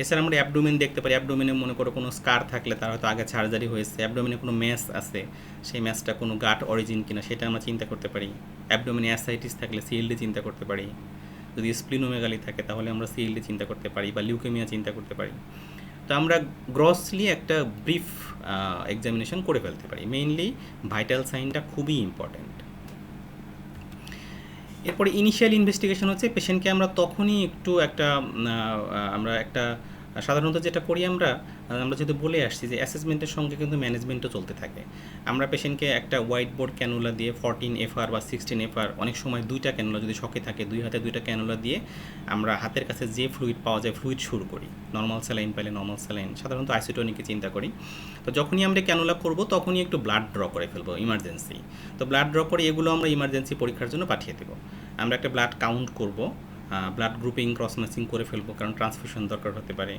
এছাড়া আমরা অ্যাবডোমেন দেখতে পারি। অ্যাবডোমেনে মনে করো কোনো স্কার থাকলে তার হয়তো আগে সার্জারি হয়েছে, অ্যাবডোমেনে কোনো ম্যাস আছে, সেই ম্যাসটা কোনো গাট অরিজিন কিনা সেটা আমরা চিন্তা করতে পারি। অ্যাবডোমেনে অ্যাসাইটিস থাকলে সিএলডি চিন্তা করতে পারি। যদি স্প্লিনোমেগালি থাকে তাহলে আমরা সিএলডি চিন্তা করতে পারি বা লিউকেমিয়া চিন্তা করতে পারি। তো আমরা গ্রসলি একটা ব্রিফ এক্সামিনেশন করে ফেলতে পারি। মেইনলি ভাইটাল সাইনটা খুবই ইম্পর্ট্যান্ট। এরপরে ইনিশিয়াল ইনভেস্টিগেশন হচ্ছে পেশেন্টকে আমরা তখনই একটু আমরা একটা সাধারণত যেটা করি আমরা যেহেতু বলে আসছি যে অ্যাসেসমেন্টের সঙ্গে কিন্তু ম্যানেজমেন্টও চলতে থাকে। আমরা পেশেন্টকে একটা হোয়াইট বোর্ড ক্যানুলা দিয়ে 14 FR বা 16 FR, অনেক সময় 2টা ক্যানুলা যদি শখে থাকে 2 হাতে 2টা ক্যানুলা দিয়ে আমরা হাতের কাছে যে ফ্লুইড পাওয়া যায় ফ্লুইড শুরু করি। নর্মাল স্যালাইন পাইলে নর্মাল স্যালাইন, সাধারণত আইসোটোনিকে চিন্তা করি। তো যখনই আমরা ক্যানুলা করব তখনই একটু ব্লাড ড্র করে ফেলবো ইমার্জেন্সি। তো ব্লাড ড্র করে এগুলো আমরা ইমার্জেন্সি পরীক্ষার জন্য পাঠিয়ে দেবো। আমরা একটা ব্লাড কাউন্ট করব, ব্লাড গ্রুপিং ক্রস ম্যাচিং করে ফেলবো, কারণ ট্রান্সফিউশন দরকার হতে পারে।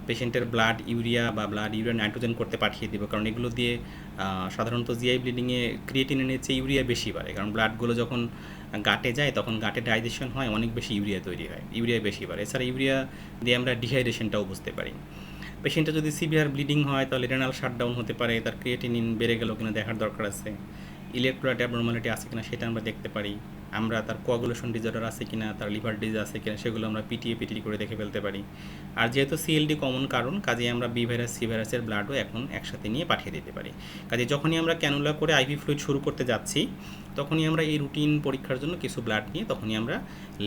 পেশেন্টের ব্লাড ইউরিয়া বা ব্লাড ইউরিয়া নাইট্রোজেন করতে পাঠিয়ে দেবো, কারণ এগুলো দিয়ে সাধারণত জিআই ব্লিডিংয়ে ক্রিয়েটিনিনের চেয়ে ইউরিয়া বেশি বাড়ে, কারণ ব্লাডগুলো যখন গাটে যায় তখন গাটে ডাইজেশন হয়, অনেক বেশি ইউরিয়া তৈরি হয়, ইউরিয়া বেশি বাড়ে। এছাড়া ইউরিয়া দিয়ে আমরা ডিহাইড্রেশনটাও বুঝতে পারি। পেশেন্টের যদি সিভিয়ার ব্লিডিং হয় তাহলে রেনাল শাটডাউন হতে পারে, তার ক্রিয়েটিনিন বেড়ে গেল কিনা দেখার দরকার আছে। ইলেকট্রোলাইট অ্যাবনর্মালিটি আছে কিনা সেটা আমরা দেখতে পারি। আমরা তার কোয়াগুলেশন ডিসঅর্ডার আছে কিনা, তার লিভার ডিজিজ আছে কিনা সেগুলো আমরা পিটিটি করে দেখে ফেলতে পারি। আর যেহেতু সিএলডি কমন কারণ, কাজে আমরা বি ভাইরাস সি ভাইরাসের ব্লাডও এখন একসাথে নিয়ে পাঠিয়ে দিতে পারি। কাজে যখনই আমরা ক্যানুলা করে আইভি ফ্লুইড শুরু করতে যাচ্ছি তখনই আমরা এই রুটিন পরীক্ষার জন্য কিছু ব্লাড নিয়ে তখনই আমরা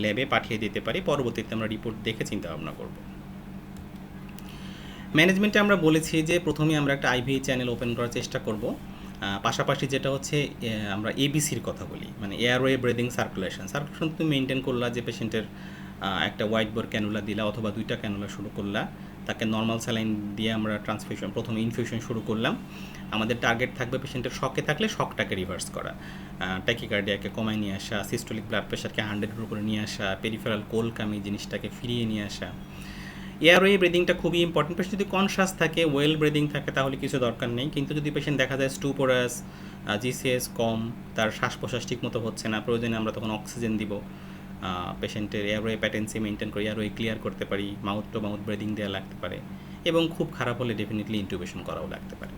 ল্যাবে পাঠিয়ে দিতে পারি। পরবর্তীতে আমরা রিপোর্ট দেখে চিন্তা ভাবনা করব। ম্যানেজমেন্টে আমরা বলেছি যে প্রথমে আমরা একটা আইভি চ্যানেল ওপেন করার চেষ্টা করব। পাশাপাশি যেটা হচ্ছে আমরা এবিসির কথা বলি, মানে এয়ারওয়ে ব্রিদিং সার্কুলেশন তুমি মেনটেন করলা, যে পেশেন্টের একটা হোয়াইট বোর্ড ক্যানুলা দিলা অথবা 2টা ক্যানুলা শুরু করলা, তাকে নর্মাল স্যালাইন দিয়ে আমরা ট্রান্সফিউশন প্রথমে ইনফিউশন শুরু করলাম। আমাদের টার্গেট থাকবে পেশেন্টের শকে থাকলে শকটাকে রিভার্স করা, ট্যাকিকার্ডিয়াকে কমায় নিয়ে আসা, সিস্টোলিক ব্লাড প্রেশারকে 100-এর উপরে নিয়ে আসা, পেরিফেরাল কোলকামি জিনিসটাকে ফিরিয়ে নিয়ে আসা। এয়ারওয়ে ব্রিদিংটা খুবই ইম্পর্টেন্ট। পেশেন্ট যদি কনশাস থাকে, ওয়েল ব্রিদিং থাকে তাহলে কিছু দরকার নেই, কিন্তু যদি পেশেন্ট দেখা যায় স্টুপোরাস, জিসিএস কম, তার শ্বাস প্রশ্বাস ঠিক মতো হচ্ছে না, প্রয়োজনে আমরা তখন অক্সিজেন দিব। পেশেন্টের এয়ারওয়ে প্যাটেন্সি মেনটেন করে এয়ারওয়ে ক্লিয়ার করতে পারি, মাউথ টু মাউথ ব্রিদিং দেওয়া লাগতে পারে, এবং খুব খারাপ হলে ডেফিনেটলি ইন্টুবেশন করাও লাগতে পারে।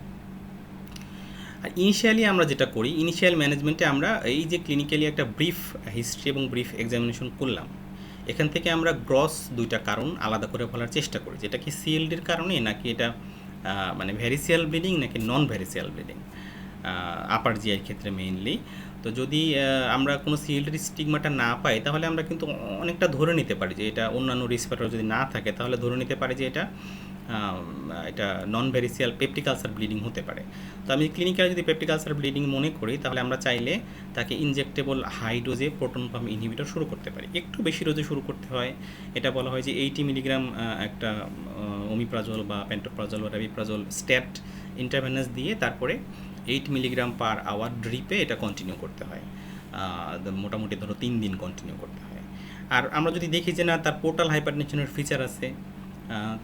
আর ইনিশিয়ালি আমরা যেটা করি, ইনিশিয়াল ম্যানেজমেন্টে আমরা এই যে ক্লিনিক্যালি একটা ব্রিফ হিস্ট্রি এবং ব্রিফ এক্সামিনেশন করলাম, এখান থেকে আমরা গ্রস 2টা কারণ আলাদা করে বলার চেষ্টা করি, যেটা কি সিএলডির কারণে নাকি এটা মানে ভ্যারিসিয়াল ব্লিডিং নাকি নন ভ্যারিসিয়াল ব্লিডিং আপার জিআই ক্ষেত্রে মেইনলি। তো যদি আমরা কোনো সিএলডির স্টিগমাটা না পাই তাহলে আমরা কিন্তু অনেকটা ধরে নিতে পারি যে এটা অন্যান্য রিস্ক ফ্যাক্টর যদি না থাকে তাহলে ধরে নিতে পারি যে এটা নন ভ্যারিসিয়াল পেপটিক আলসার ব্লিডিং হতে পারে। তো আমি ক্লিনিক্যাল যদি পেপটিক আলসার ব্লিডিং মনে করি তাহলে আমরা চাইলে তাকে ইনজেক্টেবল হাই ডোজে প্রোটন পাম্প ইনহিবিটর শুরু করতে পারি। একটু বেশি ডোজে শুরু করতে হয়, এটা বলা হয় যে 80 মিলিগ্রাম একটা ওমিপ্রাজল বা পেন্টোপ্রাজল বা রেবিপ্রাজল স্ট্যাট ইন্টারভেনাস দিয়ে তারপরে 8 মিলিগ্রাম পার আওয়ার ড্রিপে এটা কন্টিনিউ করতে হয়, মোটামুটি ধরো 3 দিন কন্টিনিউ করতে হয়। আর আমরা যদি দেখি যে না তার পোর্টাল হাইপারটেনশনের ফিচার আছে,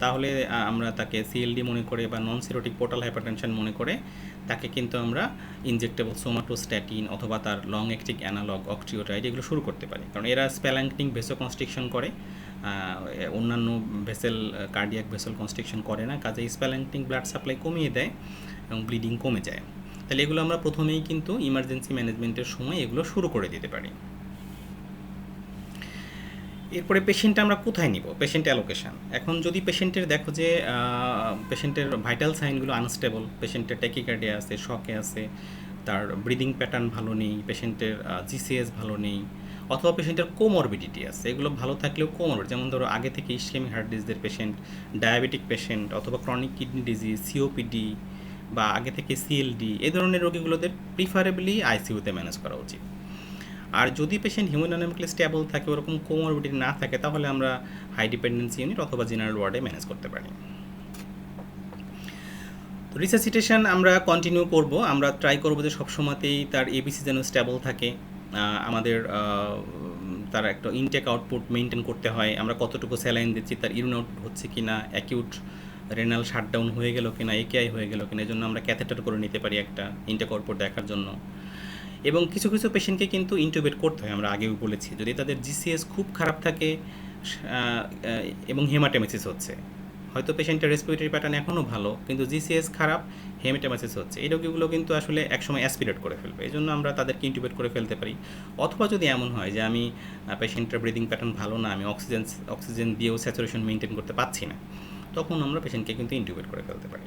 তাহলে আমরা তাকে সিএলডি মনে করে বা নন সিরোটিক পোর্টাল হাইপারটেনশন মনে করে তাকে কিন্তু আমরা ইনজেক্টেবল সোমাটোস্ট্যাটিন অথবা তার লং অ্যাক্টিং অ্যানালগ অক্টিওটাইড এগুলো শুরু করতে পারি, কারণ এরা স্প্যালাঙ্কটিং ভেসোকনস্ট্রিকশন করে, অন্যান্য ভেসেল কার্ডিয়াক ভেসেল কনস্ট্রিকশন করে না, কাজে স্প্যালাঙ্কটিং ব্লাড সাপ্লাই কমিয়ে দেয় এবং ব্লিডিং কমে যায়। তাহলে এগুলো আমরা প্রথমেই কিন্তু ইমার্জেন্সি ম্যানেজমেন্টের সময় এগুলো শুরু করে দিতে পারি। এরপরে পেশেন্ট আমরা কোথায় নিব, পেশেন্ট অ্যালোকেশন। এখন যদি পেশেন্টের দেখো যে পেশেন্টের ভাইটাল সাইনগুলো আনস্টেবল, পেশেন্টের ট্যাকিকার্ডিয়া আছে, শকে আছে, তার ব্রিদিং প্যাটার্ন ভালো নেই, পেশেন্টের জিসিএস ভালো নেই, অথবা পেশেন্টের কোমরবিডিটি আছে, এগুলো ভালো থাকলেও কোমরবিড, যেমন ধরো আগে থেকে ইসকেমিক হার্ট ডিজিজের পেশেন্ট, ডায়াবেটিক পেশেন্ট, অথবা ক্রনিক কিডনি ডিজিজ, সিওপিডি বা আগে থেকে সিএলডি, এই ধরনের রোগীগুলোদের প্রিফারেবলি আইসিইউতে ম্যানেজ করা উচিত। আর যদি পেশেন্ট হিমোডাইনামিক্যালি স্টেবল থাকে, ওরকম কোমরবিডিটি না থাকে, তাহলে আমরা হাই ডিপেন্ডেন্সি ইউনিট অথবা জেনারেল ওয়ার্ডে ম্যানেজ করতে পারি। তো রিসাসিটেশন আমরা কন্টিনিউ করব, আমরা ট্রাই করব যে সবসময়তেই তার এবিসি যেন স্টেবল থাকে। আমাদের তার একটা ইনটেক আউটপুট মেনটেন করতে হয়, আমরা কতটুকু স্যালাইন দিচ্ছি, তার ইউরিন আউটপুট হচ্ছে কি না, অ্যাকিউট রেনাল শাটডাউন হয়ে গেল কিনা, একেআই হয়ে গেল কিনা, এই জন্য আমরা ক্যাথেটার করে নিতে পারি একটা ইনটেক আউটপুট দেখার জন্য। এবং কিছু কিছু পেশেন্টকে কিন্তু ইন্টুবেট করতে হয়, আমরা আগেও বলেছি, যদি তাদের জিসিএস খুব খারাপ থাকে এবং হেমাটেমেসিস হচ্ছে, হয়তো পেশেন্টের রেসপিরেটরি প্যাটার্ন এখনও ভালো, কিন্তু জিসিএস খারাপ, হেমাটোমেসিস হচ্ছে, এই রোগীগুলো কিন্তু আসলে একসময় অ্যাসপিরেট করে ফেলবে, এই জন্য আমরা তাদেরকে ইন্টিউবেট করে ফেলতে পারি। অথবা যদি এমন হয় যে আমি পেশেন্টের ব্রিদিং প্যাটার্ন ভালো না, আমি অক্সিজেন দিয়েও স্যাচুরেশন মেনটেন করতে পারছি না, তখন আমরা পেশেন্টকে কিন্তু ইন্টিউবেট করে ফেলতে পারি।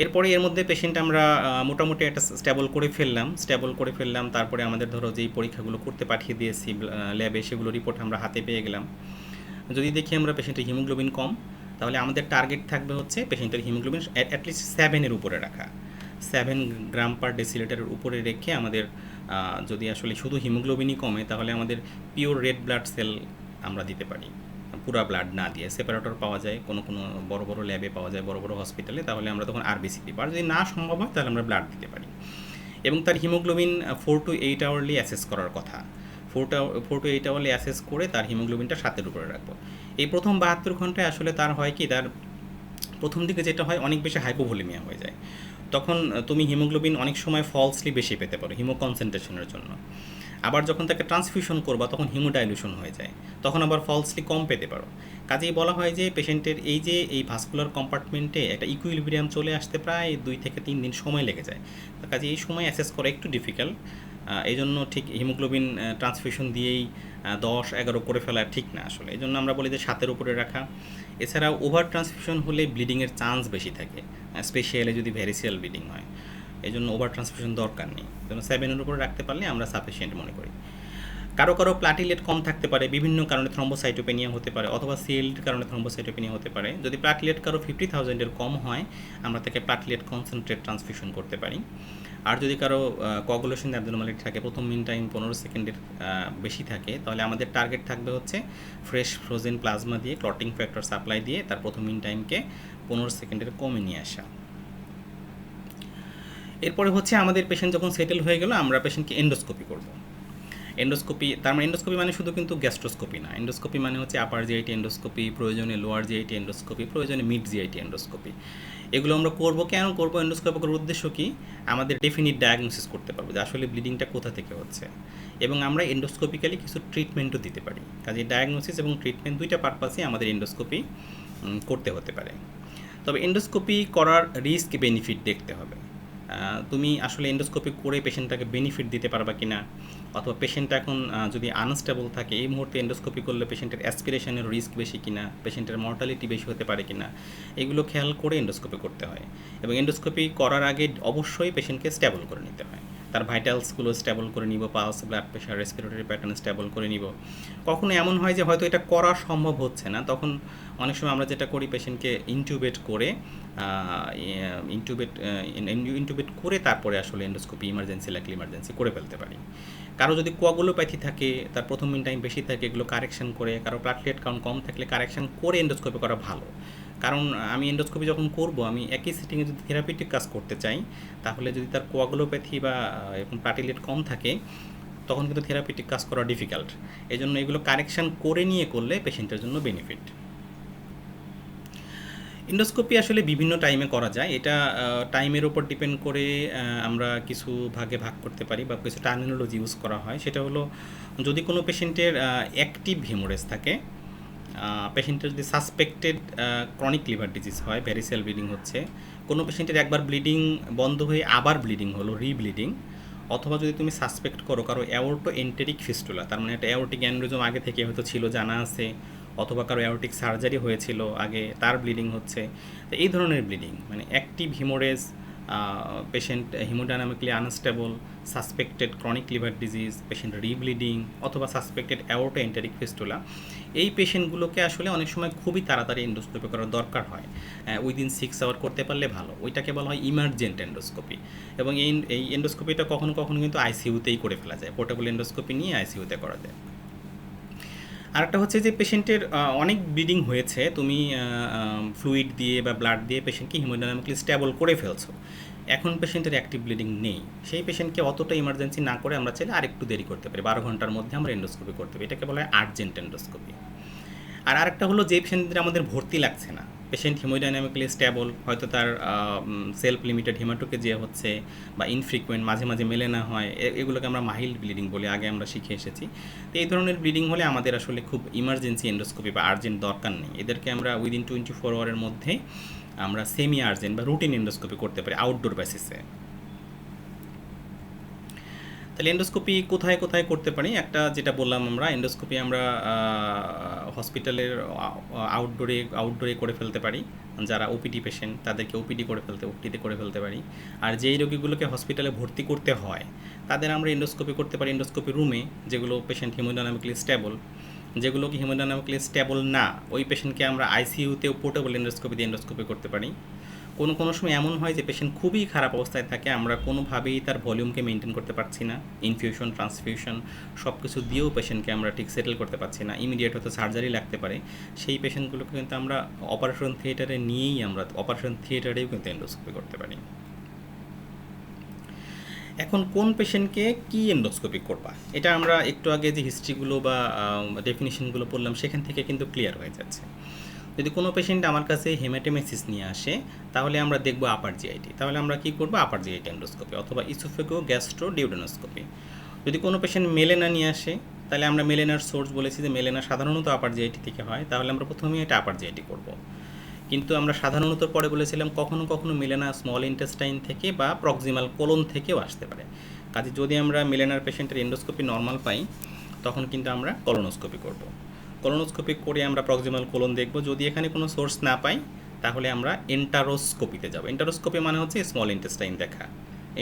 এরপরে এর মধ্যে পেশেন্ট আমরা মোটামুটি একটা স্টেবল করে ফেললাম, তারপরে আমাদের ধরো যেই পরীক্ষাগুলো করতে পাঠিয়ে দিয়েছি ল্যাবে, সেগুলো রিপোর্ট আমরা হাতে পেয়ে গেলাম। যদি দেখি আমরা পেশেন্টের হিমোগ্লোবিন কম, তাহলে আমাদের টার্গেট থাকবে হচ্ছে পেশেন্টের হিমোগ্লোবিন অ্যাটলিস্ট 7-এর উপরে রাখা, 7 গ্রাম পার ডেসিলিটারের উপরে রেখে আমাদের যদি আসলে শুধু হিমোগ্লোবিনই কমে, তাহলে আমাদের পিওর রেড ব্লাড সেল আমরা দিতে পারি, পুরা ব্লাড না দিয়ে। সেপারেটর পাওয়া যায় কোনো বড় বড় ল্যাবে পাওয়া যায়, বড় বড় হসপিটালে, তাহলে আমরা তখন আরবিসি দিব। আর যদি না সম্ভব হয় তাহলে আমরা ব্লাড দিতে পারি। এবং তার হিমোগ্লোবিন 4 to 8 আওয়ারলি অ্যাসেস করার কথা, 4 to 8 আওয়ারলি অ্যাসেস করে তার হিমোগ্লোবিনটা 7-এর উপরে রাখবো। এই প্রথম 72 ঘন্টায় আসলে তার হয় কি, তার প্রথম দিকে যেটা হয় অনেক বেশি হাইপোভলিমিয়া হয়ে যায়, তখন তুমি হিমোগ্লোবিন অনেক সময় ফলসলি বেশি পেতে পারো হিমো কনসেন্ট্রেশনের জন্য। আবার যখন তাকে ট্রান্সফিউশন করবা তখন হিমোডাইলুশন হয়ে যায়, তখন আবার ফলসলি কম পেতে পারো। কাজেই বলা হয় যে পেশেন্টের এই ভাস্কুলার কম্পার্টমেন্টে একটা ইকুইলিব্রিয়াম চলে আসতে প্রায় 2 থেকে 3 দিন সময় লেগে যায়। কাজে এই সময় অ্যাসেস করা একটু ডিফিকাল্ট, এই জন্য ঠিক হিমোগ্লোবিন ট্রান্সফিউশন দিয়েই 10-11 করে ফেলা ঠিক না আসলে। এই জন্য আমরা বলি যে 7-এর উপরে রাখা। এছাড়াও ওভার ট্রান্সফিউশন হলে ব্লিডিংয়ের চান্স বেশি থাকে, স্পেশালি যদি ভ্যারিসিয়াল ব্লিডিং হয়, এই জন্য ওভার ট্রান্সফিউশন দরকার নেই। এই জন্য 7-এর উপরে রাখতে পারলে আমরা সাফিসিয়েন্ট মনে করি। কারো প্লাটিলেট কম থাকতে পারে, বিভিন্ন কারণে থ্রম্বোসাইটোপেনিয়া হতে পারে, অথবা সিএলডির কারণে থ্রম্বোসাইটোপেনিয়া হতে পারে। যদি প্লাটিলেট কারো 50,000-এর কম হয়, আমরা তাকে প্লাটিলেট কনসেন্ট্রেট ট্রান্সফিউশন করতে পারি। আর যদি কারো কোয়াগুলেশন অ্যাবনর্মালিটি থাকে, প্রথম মিন টাইম 15 সেকেন্ডের বেশি থাকে, তাহলে আমাদের টার্গেট থাকবে হচ্ছে ফ্রেশ ফ্রোজেন প্লাজমা দিয়ে ক্লটিং ফ্যাক্টর সাপ্লাই দিয়ে তার প্রথম মিন টাইমকে 15 সেকেন্ডের কমে নিয়ে আসা। এরপরে হচ্ছে আমাদের পেশেন্ট যখন সেটেল হয়ে গেল, আমরা পেশেন্টকে এন্ডোস্কোপি করব। এন্ডোস্কোপি, তার মানে এন্ডোস্কোপি মানে শুধু কিন্তু গ্যাস্ট্রোস্কোপি না, এন্ডোস্কোপি মানে হচ্ছে আপার জিআইটি এন্ডোস্কোপি, প্রয়োজনে লোয়ার জিআইটি এন্ডোস্কোপি, প্রয়োজনে মিড জিআইটি এন্ডোস্কোপি। এগুলো আমরা করব কেন করব? এন্ডোস্কোপি করার উদ্দেশ্য কি? আমাদের ডেফিনিট ডায়াগনোসিস করতে পারবো যে আসলে ব্লিডিংটা কোথা থেকে হচ্ছে, এবং আমরা এন্ডোস্কোপিক্যালি কিছু ট্রিটমেন্টও দিতে পারি। কাজে ডায়াগনোসিস এবং ট্রিটমেন্ট দুইটা পারপাসে আমাদের এন্ডোস্কোপি করতে হতে পারে। তবে এন্ডোস্কোপি করার রিস্ক বেনিফিট দেখতে হবে। তুমি আসলে এন্ডোস্কোপি করে পেশেন্টটাকে বেনিফিট দিতে পারবা কি না, অথবা পেশেন্টটা এখন যদি আনস্টেবল থাকে, এই মুহূর্তে এন্ডোস্কোপি করলে পেশেন্টের অ্যাসপিরেশনের রিস্ক বেশি কিনা, পেশেন্টের মর্টালিটি বেশি হতে পারে কিনা, এগুলো খেয়াল করে এন্ডোস্কোপি করতে হয়। এবং এন্ডোস্কোপি করার আগে অবশ্যই পেশেন্টকে স্টেবল করে নিতে হয়, তার ভাইটালসগুলো স্টেবল করে নিব, pulse, blood pressure, respiratory pattern stable করে নিব। কখনো এমন হয় যে হয়তো এটা করা সম্ভব হচ্ছে না, তখন অনেক সময় আমরা যেটা করি, পেশেন্টকে ইনটিউবেট করে ইনটিউবেট করে তারপরে আসলে এন্ডোস্কোপি ইমার্জেন্সি করে ফেলতে পারি। কারো যদি কোয়াগুলোপ্যাথি থাকে, তার প্রথম মিন টাইম বেশি থাকে, এগুলো কারেকশন করে, কারো প্লাটলেট কাউন্ট কম থাকলে কারেকশন করে এন্ডোস্কোপি করা ভালো। কারণ আমি এন্ডোস্কোপি যখন করব, আমি একই সিটিংয়ে যদি থেরাপিউটিক কাজ করতে চাই, তাহলে যদি তার কোয়াগুলোপ্যাথি বা এরকম প্লাটলেট কম থাকে, তখন কিন্তু থেরাপিউটিক কাজ করা ডিফিকাল্ট। এই জন্য এগুলো কারেকশন করে নিয়ে করলে পেশেন্টের জন্য বেনিফিট। এন্ডোস্কোপি আসলে বিভিন্ন টাইমে করা যায়, এটা টাইমের ওপর ডিপেন্ড করে আমরা কিছু ভাগে ভাগ করতে পারি বা কিছু টার্মিনোলজি ইউজ করা হয়। সেটা হলো, যদি কোনো পেশেন্টের অ্যাক্টিভ হেমোরেজ থাকে, পেশেন্টের যদি সাসপেক্টেড ক্রনিক লিভার ডিজিজ হয়, ভ্যারিসিয়াল ব্লিডিং হচ্ছে, কোনো পেশেন্টের একবার ব্লিডিং বন্ধ হয়ে আবার ব্লিডিং হলো, রিব্লিডিং, অথবা যদি তুমি সাসপেক্ট করো কারো অ্যাওর্টো এন্টেরিক ফিস্টুলা, তার মানে একটা অ্যাওর্টিক অ্যানিউরিজম আগে থেকে হয়তো ছিল, জানা আছে, অথবা কারো অ্যাওর্টিক সার্জারি হয়েছিল আগে, তার ব্লিডিং হচ্ছে, তো এই ধরনের ব্লিডিং মানে active haemorrhage, patient haemodynamically unstable, suspected chronic liver disease, patient rebleeding, অথবা সাসপেক্টেড অ্যাওর্টো এন্টেরিক ফিস্টুলা, এই পেশেন্টগুলোকে আসলে অনেক সময় খুবই তাড়াতাড়ি এন্ডোস্কোপি করার দরকার হয়, উইদিন 6 আওয়ার করতে পারলে ভালো। ওইটাকে বলা হয় ইমার্জেন্ট এন্ডোস্কোপি। এবং এই এন্ডোস্কোপিটা কখনো কখনো কিন্তু আইসিইউতেই করে ফেলা যায়, পোর্টেবল এন্ডোস্কোপি নিয়ে আইসিইউতে করা যায়। আরেকটা হচ্ছে যে পেশেন্টের অনেক ব্লিডিং হয়েছে, তুমি ফ্লুইড দিয়ে বা ব্লাড দিয়ে পেশেন্টকে হিমোডাইনামিকলি স্টেবল করে ফেলছো, এখন পেশেন্টের অ্যাক্টিভ ব্লিডিং নেই, সেই পেশেন্টকে অতটা ইমার্জেন্সি না করে আমরা চাইলে আরেকটু দেরি করতে পারি, 12 ঘন্টার মধ্যে আমরা এন্ডোস্কোপি করতে পারি, এটাকে বলা হয় আর্জেন্ট এন্ডোস্কোপি। আর আরেকটা হলো যে পেশেন্টদের আমাদের ভর্তি লাগছে না, পেশেন্ট হিমোডাইনামিক্যালি স্টেবল, হয়তো তার সেলফ লিমিটেড হেমাটোকেজিয়া হচ্ছে বা ইনফ্রিকুয়েন্ট, মাঝে মাঝে মেলে না হয়, এগুলোকে আমরা মাইল্ড ব্লিডিং বলি, আগে আমরা শিখে এসেছি। তো এই ধরনের ব্লিডিং হলে আমাদের আসলে খুব ইমার্জেন্সি এন্ডোস্কোপি বা আর্জেন্ট দরকার নেই, এদেরকে আমরা উইদিন 24 আওয়ারের মধ্যে আমরা সেমি আর্জেন্ট বা রুটিন এন্ডোস্কোপি করতে পারি আউটডোর বেসিসে। তাহলে এন্ডোস্কোপি কোথায় কোথায় করতে পারি? একটা যেটা বললাম আমরা, এন্ডোস্কোপি আমরা হসপিটালের আউটডোরে করে ফেলতে পারি। যারা ওপিডি পেশেন্ট তাদেরকে ওপিডিতে করে ফেলতে পারি। আর যেই রোগীগুলোকে হসপিটালে ভর্তি করতে হয় তাদের আমরা এন্ডোস্কোপি করতে পারি এন্ডোস্কোপি রুমে, যেগুলো পেশেন্ট হিমোডাইনামিক্যালি স্টেবল। যেগুলো কি হিমোডাইনামিক্যালি স্টেবল না, ওই পেশেন্টকে আমরা আইসিইউতেও পোর্টেবল এন্ডোস্কোপি দিয়ে এন্ডোস্কোপি করতে পারি। কোনো কোনো সময় এমন হয় যে পেশেন্ট খুবই খারাপ অবস্থায় থাকে, আমরা কোনোভাবেই তার ভলিউমকে মেনটেন করতে পারছি না, ইনফিউশন ট্রান্সফিউশন সব কিছু দিয়েও পেশেন্টকে আমরা ঠিক সেটেল করতে পারছি না, ইমিডিয়েট হয়তো সার্জারি লাগতে পারে। সেই পেশেন্টগুলোকে কিন্তু আমরা অপারেশন থিয়েটারেও কিন্তু এন্ডোস্কোপি করতে পারি। এখন কোন পেশেন্টকে কি এন্ডোস্কোপি করবা, এটা আমরা একটু আগে যে হিস্ট্রিগুলো বা ডেফিনিশনগুলো পড়লাম সেখান থেকে কিন্তু ক্লিয়ার হয়ে যাচ্ছে। যদি কোনো পেশেন্ট আমার কাছে হেমাটোমেসিস নিয়ে আসে তাহলে আমরা দেখব আপার জিআইটি, তাহলে আমরা কী করবো আপার জিআইটি এন্ডোস্কোপি অথবা ইসোফেগো গ্যাস্ট্রো ডিউডেনোস্কোপি। যদি কোনো পেশেন্ট মেলেনা নিয়ে আসে তাহলে আমরা মেলেনার সোর্স বলেছি যে মেলেনা সাধারণত আপার জিআইটি থেকে হয়, তাহলে আমরা প্রথমেই এটা আপার জিআইটি করব। কিন্তু আমরা সাধারণত পরে বলেছিলাম কখনো কখনো মেলেনা স্মল ইন্টেস্টাইন থেকে বা প্রক্সিমাল কোলন থেকেও আসতে পারে। কাজে যদি আমরা মেলেনার পেশেন্টের এন্ডোস্কোপি নর্মাল পাই তখন কিন্তু আমরা কলোনোস্কোপি করব। কলোনোস্কোপি করে আমরা প্রক্সিমাল কোলন দেখব। যদি এখানে কোনো সোর্স না পাই তাহলে আমরা এন্টারোস্কোপিতে যাব। এন্টারোস্কোপি মানে হচ্ছে স্মল ইন্টেস্টাইন দেখা।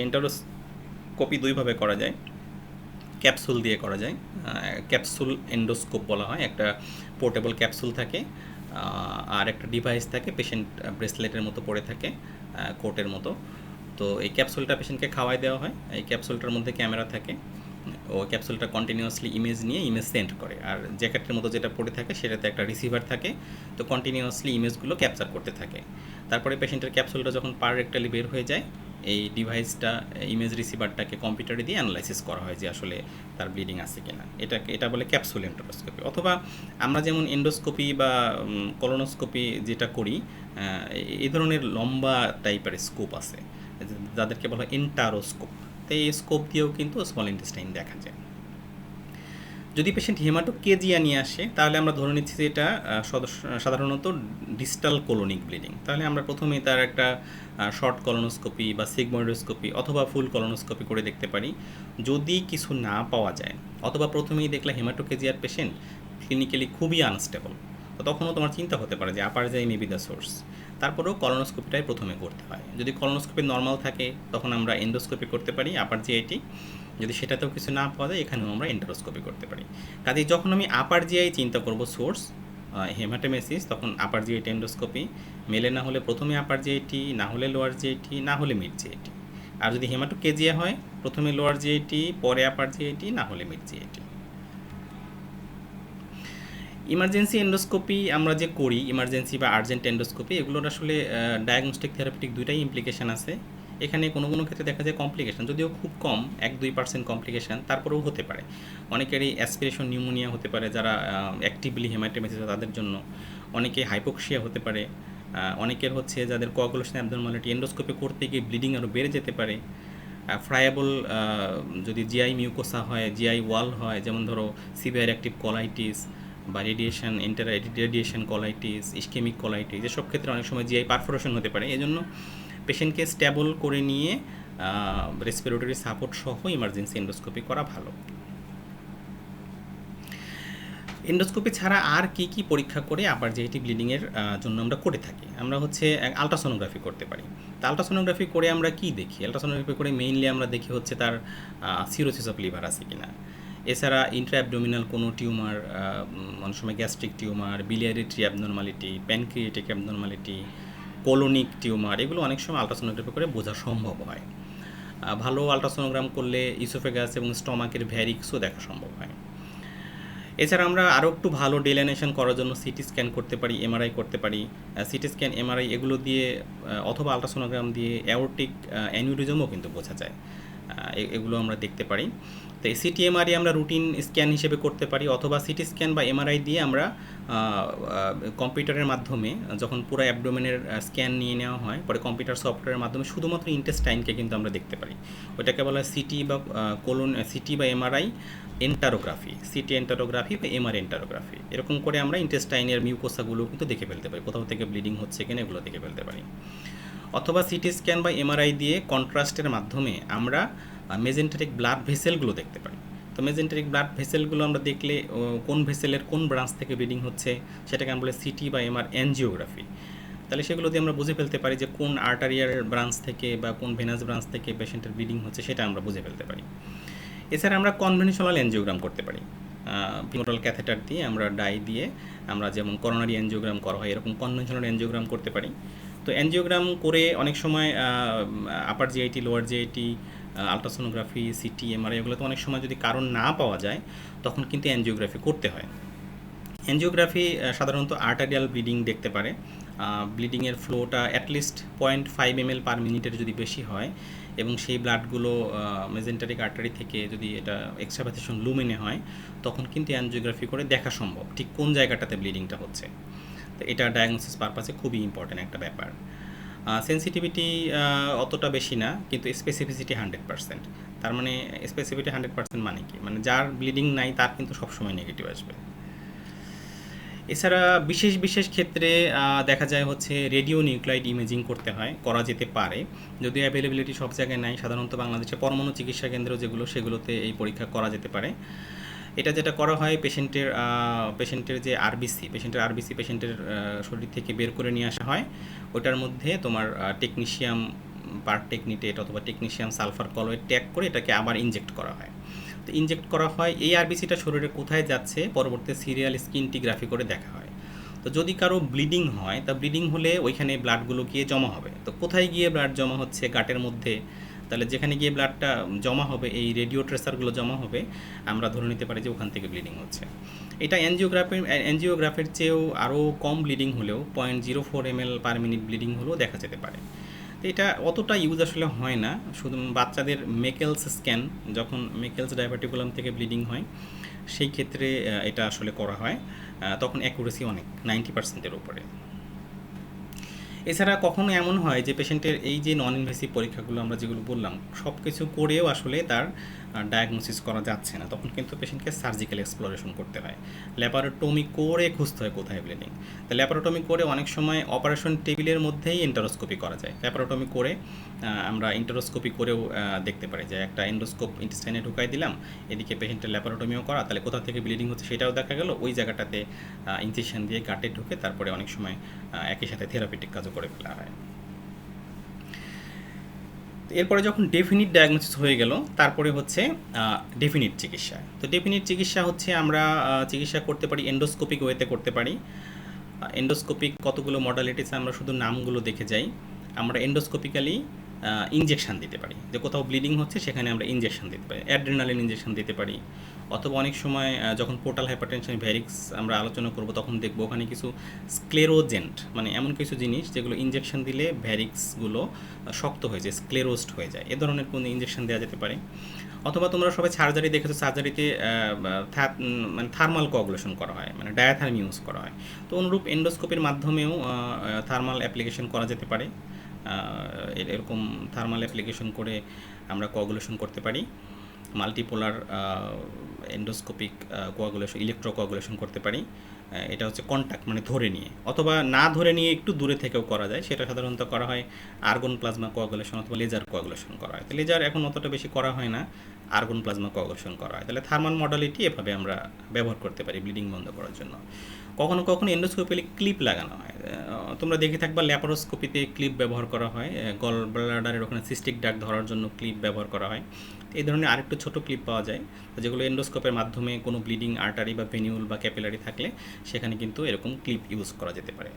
এন্টারোস্কোপি দুইভাবে করা যায়, ক্যাপসুল দিয়ে করা যায়, ক্যাপসুল এন্ডোস্কোপ বলা হয়। একটা পোর্টেবল ক্যাপসুল থাকে আর একটা ডিভাইস থাকে, পেশেন্ট ব্রেসলেটের মতো পড়ে থাকে, কোটের মতো। তো এই ক্যাপসুলটা পেশেন্টকে খাওয়াই দেওয়া হয়। এই ক্যাপসুলটার মধ্যে ক্যামেরা থাকে, ও ক্যাপসুলটা কন্টিনিউয়াসলি ইমেজ সেন্ড করে। আর জ্যাকেটের মতো যেটা পড়ে থাকে সেটাতে একটা রিসিভার থাকে, তো কন্টিনিউয়াসলি ইমেজগুলো ক্যাপচার করতে থাকে। তারপরে পেশেন্টের ক্যাপসুলটা যখন পার রেক্টালি বের হয়ে যায়, এই ডিভাইসটা ইমেজ রিসিভারটাকে কম্পিউটারে দিয়ে অ্যানালাইসিস করা হয় যে আসলে তার ব্লিডিং আছে কিনা। এটা বলে ক্যাপসুল এন্ডোস্কোপি। অথবা আমরা যেমন এন্ডোস্কোপি বা কলোনোস্কোপি যেটা করি, এই ধরনের লম্বা টাইপের স্কোপ আছে যাদেরকে বলা হয় এন্টারোস্কোপ। তো এই স্কোপ দিয়েও কিন্তু স্মল ইন্টেস্টাইন দেখা যায়। যদি পেশেন্ট হেমাটোকেজিয়া নিয়ে আসে তাহলে আমরা ধরে নিচ্ছি যে এটা সাধারণত ডিস্টাল কোলোনিক ব্লিডিং। তাহলে আমরা প্রথমেই তার একটা শর্ট কলোনোস্কোপি বা সিগময়েডোস্কোপি অথবা ফুল কলোনোস্কোপি করে দেখতে পারি। যদি কিছু না পাওয়া যায় অথবা প্রথমেই দেখলে হেমাটোকেজিয়ার পেশেন্ট ক্লিনিক্যালি খুবই আনস্টেবল, তো তখনও তোমার চিন্তা হতে পারে যে upper GI maybe the source. তারপরেও কলোনোস্কোপিটাই প্রথমে করতে হয়। যদি কলোনোস্কোপি নর্মাল থাকে তখন আমরা এন্ডোস্কোপি করতে পারি আপার জিআইটি। যদি সেটাতেও কিছু না পাওয়া যায় এখানেও আমরা এন্টারোস্কোপি করতে পারি। কাজেই যখন আমি আপার জিআই চিন্তা করব সোর্স হেমাটোমেসিস, তখন আপার জিআইটি এন্ডোস্কোপি। মেলে না হলে প্রথমে আপার জিআইটি, না হলে লোয়ার জিআইটি, না হলে মিড জিআইটি। আর যদি হেমাটোকেজিয়া হয় প্রথমে লোয়ার জিআইটি, পরে আপার জিআইটি, না হলে মিড জিআইটি। ইমার্জেন্সি এন্ডোস্কোপি আমরা যে করি, ইমার্জেন্সি বা আর্জেন্ট এন্ডোস্কোপি, এগুলোর আসলে ডায়াগনস্টিক থেরাপিউটিক দুইটাই ইমপ্লিকেশান আছে। এখানে কোনো কোনো ক্ষেত্রে দেখা যায় কমপ্লিকেশান, যদিও খুব কম, 1-2% কমপ্লিকেশান তারপরেও হতে পারে। অনেকেরই অ্যাসপিরেশন নিউমোনিয়া হতে পারে যারা অ্যাক্টিভলি হেমাটোমেসিস তাদের জন্য। অনেকে হাইপোক্সিয়া হতে পারে, অনেকের হচ্ছে যাদের কোয়াগুলেশন অ্যাবনরমালিটি, এন্ডোস্কোপি করতে গিয়ে ব্লিডিং আরও বেড়ে যেতে পারে। ফ্রায়াবল যদি জিআই মিউকোসা হয়, জিআই ওয়াল হয়, যেমন ধরো সিভিয়ার অ্যাক্টিভ কলাইটিস বা রেডিয়েশন কলাইটিস, ইস্কেমিক কলাইটিস, এসব ক্ষেত্রে অনেক সময় জিআই পারফোরেশন হতে পারে। এজন্য পেশেন্টকে স্টেবল করে নিয়ে রেসপিরেটরি সাপোর্ট সহ ইমার্জেন্সি এন্ডোস্কোপি করা ভালো। এন্ডোস্কোপি ছাড়া আর কি কি পরীক্ষা করে আপার জিআইটি ব্লিডিংয়ের জন্য আমরা করে থাকি? আমরা হচ্ছে আলট্রাসোনোগ্রাফি করতে পারি। তা আলট্রাসোনোগ্রাফি করে আমরা কি দেখি? আলট্রাসোনোগ্রাফি করে মেইনলি আমরা দেখি হচ্ছে তার সিরোসিস অফ লিভার আছে কিনা। এছাড়া ইন্ট্রা অ্যাবডোমিনাল কোনো টিউমার, অনেক সময় gastric tumour, biliary tree abnormality, pancreatic abnormality, colonic tumour, এগুলো অনেক সময় আলট্রাসোনোগ্রাফি করে বোঝা সম্ভব হয়। ভালো আলট্রাসোনোগ্রাম করলে ইসোফেগাস এবং স্টমাকের ভ্যারিক্সও দেখা সম্ভব হয়। এছাড়া আমরা আরও একটু ভালো ডিলাইনেশন করার জন্য সিটি স্ক্যান করতে পারি, এমআরআই করতে পারি। সিটি স্ক্যান, এমআরআই এগুলো দিয়ে অথবা আলট্রাসোনোগ্রাম দিয়ে অ্যাওর্টিক অ্যানিউরিজমও কিন্তু বোঝা যায়। এগুলো আমরা দেখতে পারি। তো এই সিটি এমআরআই আমরা রুটিন স্ক্যান হিসেবে করতে পারি, অথবা সিটি স্ক্যান বা এমআরআই দিয়ে আমরা কম্পিউটারের মাধ্যমে যখন পুরো অ্যাবডোমেনের স্ক্যান নিয়ে নেওয়া হয়, পরে কম্পিউটার সফটওয়্যারের মাধ্যমে শুধুমাত্র ইন্টেস্টাইনকে কিন্তু আমরা দেখতে পারি। ওইটাকে বলা হয় সিটি বা সিটি বা এমআরআই এন্টারোগ্রাফি, সিটি এন্টারোগ্রাফি বা এমআর এন্টারোগ্রাফি। এরকম করে আমরা ইন্টেস্টাইনের মিউকোসাগুলো কিন্তু দেখে ফেলতে পারি, কোথাও থেকে ব্লিডিং হচ্ছে কিনা এগুলো দেখে ফেলতে পারি। অথবা সিটি স্ক্যান বা এমআরআই দিয়ে কন্ট্রাস্টের মাধ্যমে আমরা মেজেন্টারিক ব্লাড ভেসেলগুলো দেখতে পারি। তো মেজেন্টারিক ব্লাড ভেসেলগুলো আমরা দেখলে কোন ভেসেলের কোন ব্রাঞ্চ থেকে ব্লিডিং হচ্ছে সেটাকে আমরা বলে সিটি বা এমআর এনজিওগ্রাফি। তাহলে সেগুলো দিয়ে আমরা বুঝে ফেলতে পারি যে কোন আর্টারিয়ার ব্রাঞ্চ থেকে বা কোন ভেনাস ব্রাঞ্চ থেকে পেশেন্টের ব্লিডিং হচ্ছে, সেটা আমরা বুঝে ফেলতে পারি। এছাড়া আমরা কনভেনশনাল এনজিওগ্রাম করতে পারি। ফিমোরাল ক্যাথেটার দিয়ে আমরা ডাই দিয়ে আমরা যেমন করোনারি এনজিওগ্রাম করা হয় এরকম কনভেনশনাল এনজিওগ্রাম করতে পারি। তো এনজিওগ্রাম করে অনেক সময় upper GIT, lower GIT, ultrasonography, CT, MRI এগুলোতে অনেক সময় যদি কারণ না পাওয়া যায় তখন কিন্তু এনজিওগ্রাফি করতে হয়। এনজিওগ্রাফি সাধারণত আর্টারিয়াল ব্লিডিং দেখতে পারে। ব্লিডিংয়ের ফ্লোটা অ্যাটলিস্ট 0.5 ml পার মিনিটের যদি বেশি হয় এবং সেই ব্লাডগুলো মেজেন্টারিক আর্টারি থেকে যদি এটা এক্সট্রাভাসেশন লুমেনে হয় তখন কিন্তু এনজিওগ্রাফি করে দেখা সম্ভব ঠিক কোন জায়গাটাতে ব্লিডিংটা হচ্ছে। তো এটা ডায়াগনোসিস পারপাসে খুবই ইম্পর্ট্যান্ট একটা ব্যাপার। সেন্সিটিভিটি অতটা বেশি না, কিন্তু স্পেসিফিসিটি 100%। তার মানে স্পেসিফিটি 100% মানে কি, মানে যার ব্লিডিং নাই তার কিন্তু সবসময় নেগেটিভ আসবে। এছাড়া বিশেষ বিশেষ ক্ষেত্রে দেখা যায় হচ্ছে রেডিও নিউক্লাইড ইমেজিং করতে হয়, করা যেতে পারে, যদিও অ্যাভেলেবিলিটি সব জায়গায় নাই। সাধারণত বাংলাদেশে পরমাণু চিকিৎসা কেন্দ্র যেগুলো সেগুলোতে এই পরীক্ষা করা যেতে পারে। এটা যেটা করা হয় পেশেন্টের যে আরবিসি, পেশেন্টের শরীর থেকে বের করে নিয়ে আসা হয়। ওটার মধ্যে তোমার টেকনিশিয়াম পারটেকনিটেট অথবা টেকনিশিয়াম সালফার কলয়েড ট্যাগ করে এটাকে আবার ইনজেক্ট করা হয়। তো ইনজেক্ট করা হয়, এই আরবিসিটা শরীরে কোথায় যাচ্ছে পরবর্তী সিরিয়াল স্কিনটিগ্রাফি করে দেখা হয়। তো যদি কারো ব্লিডিং হয়, তা ব্লিডিং হলে ওইখানে ব্লাডগুলো গিয়ে জমা হবে। তো কোথায় গিয়ে ব্লাড জমা হচ্ছে? গাটের মধ্যে। তাহলে যেখানে গিয়ে ব্লাডটা জমা হবে, এই রেডিও ট্রেসারগুলো জমা হবে, আমরা ধরে নিতে পারি যে ওখান থেকে ব্লিডিং হচ্ছে। এটা এনজিওগ্রাফির চেয়েও আরও কম ব্লিডিং হলেও 0.04 ml পার মিনিট ব্লিডিং হলেও দেখা যেতে পারে। তো এটা অতটা ইউজ আসলে হয় না, শুধু বাচ্চাদের মেকেলস স্ক্যান, যখন মেকেলস ডায়াবেটিকুলাম থেকে ব্লিডিং হয় সেই ক্ষেত্রে এটা আসলে করা হয়, তখন অ্যাকুরেসি অনেক 90%-এর উপরে। এছাড়া কখনো এমন হয় যে পেশেন্টের এই যে নন ইনভেসিভ পরীক্ষাগুলো আমরা যেগুলো বললাম সব কিছু করেও আসলে তার ডায়াগনোসিস করা যাচ্ছে না, তখন কিন্তু পেশেন্টকে সার্জিক্যাল এক্সপ্লোরেশন করতে হয়, ল্যাপারোটমি করে খুঁজতে হয় কোথায় ব্লিডিং। তো ল্যাপারোটমি করে অনেক সময় অপারেশন টেবিলের মধ্যেই এন্টারোস্কোপি করা যায়। ল্যাপারোটমি করে আমরা ইন্টারোস্কোপি করেও দেখতে পারি যে একটা এন্ডোস্কোপ ইন্টেস্টাইনে ঢুকাই দিলাম, এদিকে পেশেন্টের ল্যাপারোটমিও করা, তাহলে কোথা থেকে ব্লিডিং হচ্ছে সেটাও দেখা গেল, ওই জায়গাটাতে ইনজেকশন দিয়ে গাটে ঢুকে তারপরে অনেক সময় একই সাথে থেরাপিউটিক কাজও করে ফেলা হয়। এরপরে যখন ডেফিনিট ডায়াগনোসিস হয়ে গেল তারপরে হচ্ছে ডেফিনিট চিকিৎসা। তো ডেফিনিট চিকিৎসা হচ্ছে আমরা চিকিৎসা করতে পারি এন্ডোস্কোপিক ওয়েতে করতে পারি। এন্ডোস্কোপিক কতগুলো মডালিটিস আমরা শুধু নামগুলো দেখে যাই। আমরা এন্ডোস্কোপিক্যালি ইনজেকশান দিতে পারি, যে কোথাও ব্লিডিং হচ্ছে সেখানে আমরা ইনজেকশন দিতে পারি, অ্যাড্রেনালিন ইনজেকশন দিতে পারি। অথবা অনেক সময় যখন পোর্টাল হাইপারটেনশন ভ্যারিক্স আমরা আলোচনা করব তখন দেখব ওখানে কিছু স্ক্লেরোজেন্ট, মানে এমন কিছু জিনিস যেগুলো ইনজেকশন দিলে ভ্যারিক্সগুলো শক্ত হয়ে যায়, স্ক্লেরোজড হয়ে যায়, এ ধরনের কোনো ইনজেকশন দেওয়া যেতে পারে। অথবা তোমরা সবাই সার্জারি দেখেছো, সার্জারিতে মানে থার্মাল কোয়াগুলেশন করা হয়, মানে ডায়াথার্ম ইউজ করা হয়। তো অনুরূপ এন্ডোস্কোপির মাধ্যমেও থার্মাল অ্যাপ্লিকেশন করা যেতে পারে। এরকম থার্মাল অ্যাপ্লিকেশন করে আমরা কোয়াগুলেশন করতে পারি। Multipolar endoscopic coagulation, electro coagulation করতে পারি। এটা হচ্ছে কন্ট্যাক্ট, মানে ধরে নিয়ে, অথবা না ধরে নিয়ে একটু দূরে থেকেও করা যায়। সেটা সাধারণত করা হয় আর্গন প্লাজমা কোয়াগুলেশন অথবা লেজার কোয়াগুলেশন করা হয়। তো লেজার এখন অতটা বেশি করা হয় না, আর্গন প্লাজমা কোয়াগুলেশন করা হয়। তাহলে থার্মাল মডালিটি এভাবে আমরা ব্যবহার করতে পারি ব্লিডিং বন্ধ করার জন্য। কখনো কখনো এন্ডোস্কোপিতে ক্লিপ লাগানো হয়, তোমরা দেখে থাকবা ল্যাপারোস্কোপিতে ক্লিপ ব্যবহার করা হয়, গল ব্লাডারের ওখানে সিস্টিক ডাক ধরার জন্য ক্লিপ ব্যবহার করা হয়। এই ধরনের আরেকটু ছোটো ক্লিপ পাওয়া যায় যেগুলো এন্ডোস্কোপের মাধ্যমে কোনো ব্লিডিং আর্টারি বা ভেনিউল বা ক্যাপিলারি থাকলে সেখানে কিন্তু এরকম ক্লিপ ইউজ করা যেতে পারে।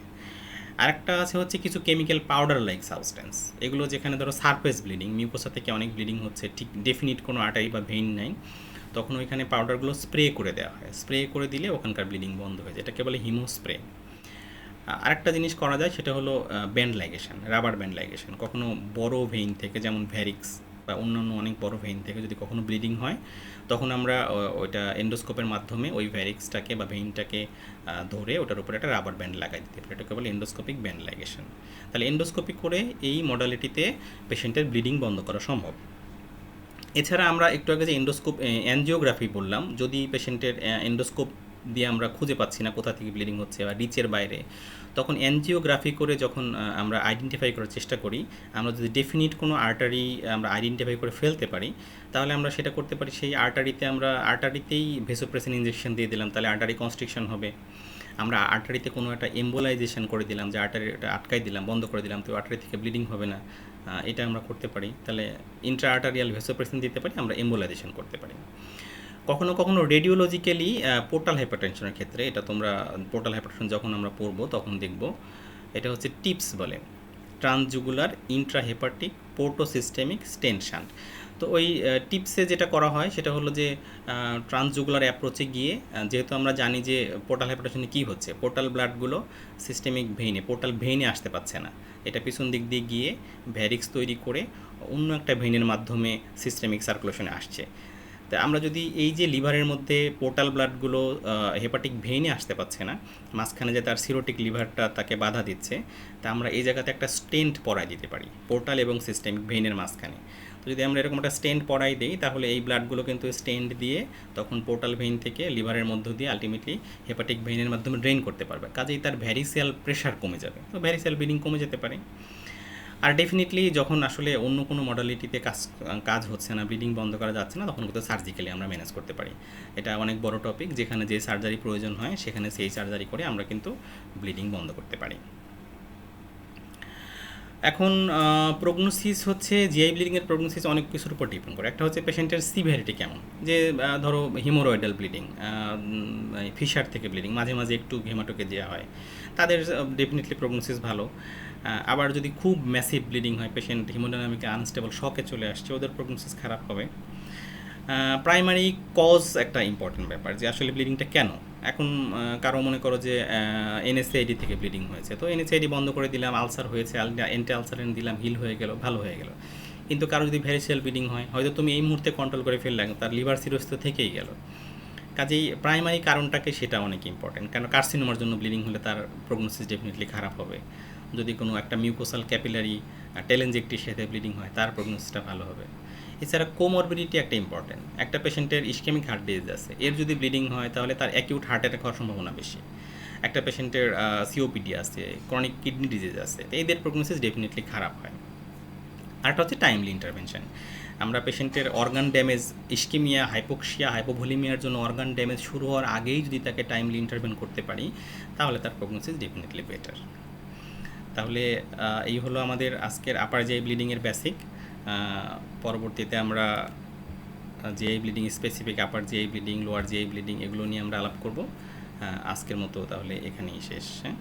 আরেকটা আছে হচ্ছে কিছু কেমিক্যাল পাউডার লাইক সাবস্টেন্স, এগুলো যেখানে ধরো সারফেস ব্লিডিং, মিউকোসা থেকে অনেক ব্লিডিং হচ্ছে, ঠিক ডেফিনিট কোনো আর্টারি বা ভেইন নাই, তখন ওইখানে পাউডারগুলো স্প্রে করে দেওয়া হয়। স্প্রে করে দিলে ওখানকার ব্লিডিং বন্ধ হয়ে যায়, এটাকে বলে হিমো স্প্রে। আরেকটা জিনিস করা যায় সেটা হলো band ligation, rubber band ligation. কখনো বড় ভেইন থেকে, যেমন ভ্যারিক্স বা অন্যান্য অনেক বড় ভেইন থেকে যদি কখনো ব্লিডিং হয়, তখন আমরা ওইটা এন্ডোস্কোপের মাধ্যমে ওই ভ্যারিক্সটাকে বা ভেইনটাকে ধরে ওটার উপরে একটা রাবার ব্যান্ড লাগাই দিতে পারি। এটাকে বলে এন্ডোস্কোপিক ব্যান্ড লাইগেশন। তাহলে এন্ডোস্কোপি করে এই মডালিটিতে পেশেন্টের ব্লিডিং বন্ধ করা সম্ভব। এছাড়া আমরা একটু আগে যে অ্যানজিওগ্রাফি বললাম, যদি পেশেন্টের এন্ডোস্কোপ দিয়ে আমরা খুঁজে পাচ্ছি না কোথা থেকে ব্লিডিং হচ্ছে বা রিচের বাইরে, তখন অ্যানজিওগ্রাফি করে যখন আমরা আইডেন্টিফাই করার চেষ্টা করি, আমরা যদি ডেফিনিট কোনো আর্টারি আমরা আইডেন্টিফাই করে ফেলতে পারি, তাহলে আমরা সেটা করতে পারি সেই আর্টারিতেই ভেসোপ্রেসিন ইনজেকশন দিয়ে দিলাম, তাহলে আর্টারি কনস্ট্রিকশন হবে। আমরা আর্টারিতে কোনো একটা এম্বোলাইজেশন করে দিলাম, যে আর্টারিটা আটকাই দিলাম, বন্ধ করে দিলাম, তো আর্টারি থেকে ব্লিডিং হবে না, এটা আমরা করতে পারি। তাহলে ইন্ট্রা আর্টারিয়াল ভেসোপ্রেসিন দিতে পারি, আমরা এম্বোলাইজেশন করতে পারি। কখনো কখনো রেডিওলজিক্যালি পোর্টাল হাইপারটেনশনের ক্ষেত্রে, এটা তোমরা পোর্টাল হাইপারটেনশন যখন আমরা পড়বো তখন দেখব, এটা হচ্ছে টিপস বলে, transjugular intrahepatic portosystemic stent shunt. তো ওই টিপসে যেটা করা হয় সেটা হলো যে ট্রান্সজুগুলার অ্যাপ্রোচে গিয়ে, যেহেতু আমরা জানি যে পোর্টাল হাইপারটেনশনে কী হচ্ছে, পোর্টাল ব্লাডগুলো সিস্টেমিক ভেইনে, পোর্টাল ভেইনে আসতে পারছে না, এটা পিছন দিক দিয়ে গিয়ে ভ্যারিক্স তৈরি করে অন্য একটা ভেইনের মাধ্যমে সিস্টেমিক সার্কুলেশনে আসছে। তা আমরা যদি এই যে লিভারের মধ্যে পোর্টাল ব্লাডগুলো হেপাটিক ভেইনে আসতে পারছে না, মাঝখানে যে তার সিরোটিক লিভারটা তাকে বাধা দিচ্ছে, তা আমরা এই জায়গাতে একটা স্টেন্ট পরাই দিতে পারি পোর্টাল এবং সিস্টেমিক ভেইনের মাঝখানে। তো যদি আমরা এরকম একটা স্টেন্ট পরাই দিই, তাহলে এই ব্লাডগুলো কিন্তু স্টেন্ট দিয়ে তখন পোর্টাল ভেইন থেকে লিভারের মধ্য দিয়ে আলটিমেটলি হেপাটিক ভেইনের মাধ্যমে ড্রেন করতে পারবে, কাজেই তার ভ্যারিসিয়াল প্রেশার কমে যাবে, তো ভ্যারিসিয়াল ব্লিডিং কমে যেতে পারে। আর ডেফিনেটলি যখন আসলে অন্য কোনো মডালিটিতে কাজ হচ্ছে না, ব্লিডিং বন্ধ করা যাচ্ছে না, তখন কিন্তু সার্জিক্যালি আমরা ম্যানেজ করতে পারি। এটা অনেক বড় টপিক, যেখানে যে সার্জারি প্রয়োজন হয় সেখানে সেই সার্জারি করে আমরা কিন্তু ব্লিডিং বন্ধ করতে পারি। এখন প্রগনোসিস হচ্ছে জিআই ব্লিডিংয়ের প্রগনোসিস অনেক কিছুর উপর ডিপেন্ড করে। একটা হচ্ছে পেশেন্টের সিভিয়ারিটি কেমন, যে ধরো হিমোরয়েডাল ব্লিডিং, ফিশার থেকে ব্লিডিং, মাঝে মাঝে একটু হেমাটোকেজিয়া হয়, তাদের ডেফিনেটলি প্রগনোসিস ভালো। আবার যদি খুব ম্যাসিভ ব্লিডিং হয়, পেশেন্ট হিমোডাইনামিকে আনস্টেবল, শকে চলে আসছে, ওদের প্রগনোসিস খারাপ হবে। প্রাইমারি কজ একটা ইম্পর্টেন্ট ব্যাপার, যে আসলে ব্লিডিংটা কেন। এখন কারো মনে করো যে এনএসআইডি থেকে ব্লিডিং হয়েছে, তো এনএসআইডি বন্ধ করে দিলাম, আলসার হয়েছে, অ্যান্টি আলসারিন দিলাম, হিল হয়ে গেল, ভালো হয়ে গেল। কিন্তু কারো যদি ভ্যারিসিয়াল ব্লিডিং হয়, হয়তো তুমি এই মুহূর্তে কন্ট্রোল করে ফেললে, তার লিভার সিরোসিস তো থেকেই গেল। কাজেই প্রাইমারি কারণটাকে, সেটা অনেক ইম্পর্টেন্ট, কারণ কার্সিনোমার জন্য ব্লিডিং হলে তার প্রগনোসিস ডেফিনেটলি খারাপ হবে। যদি কোনো একটা মিউকোসাল ক্যাপিলারি টেলেনজেক্টির সাথে ব্লিডিং হয়, তার প্রগনোসিসটা ভালো হবে। এছাড়া কোমরবিডিটি একটা ইম্পর্টেন্ট, একটা পেশেন্টের ইসকেমিক হার্ট ডিজিজ আছে, এর যদি ব্লিডিং হয় তাহলে তার অ্যাকিউট হার্ট অ্যাটাক হওয়ার সম্ভাবনা বেশি। একটা পেশেন্টের সিওপিডি আছে, ক্রনিক কিডনি ডিজিজ আছে, তো এদের প্রগনোসিস ডেফিনেটলি খারাপ হয়। আরেকটা হচ্ছে টাইমলি ইন্টারভেনশন। আমরা পেশেন্টের অর্গান ড্যামেজ, ইস্কেমিয়া, হাইপোক্সিয়া, হাইপোভলিমিয়ার জন্য অর্গান ড্যামেজ শুরু হওয়ার আগেই যদি তাকে টাইমলি ইন্টারভেন করতে পারি, তাহলে তার প্রগনোসিস ডেফিনেটলি বেটার। তাহলে এই হলো আমাদের আজকের আপার জিআই ব্লিডিংয়ের বেসিক। পরবর্তীতে আমরা GI bleeding specific, upper GI bleeding, lower GI bleeding, এগুলো নিয়ে আমরা আলাপ করব। আজকের মতো তাহলে এখানেই শেষ। হ্যাঁ,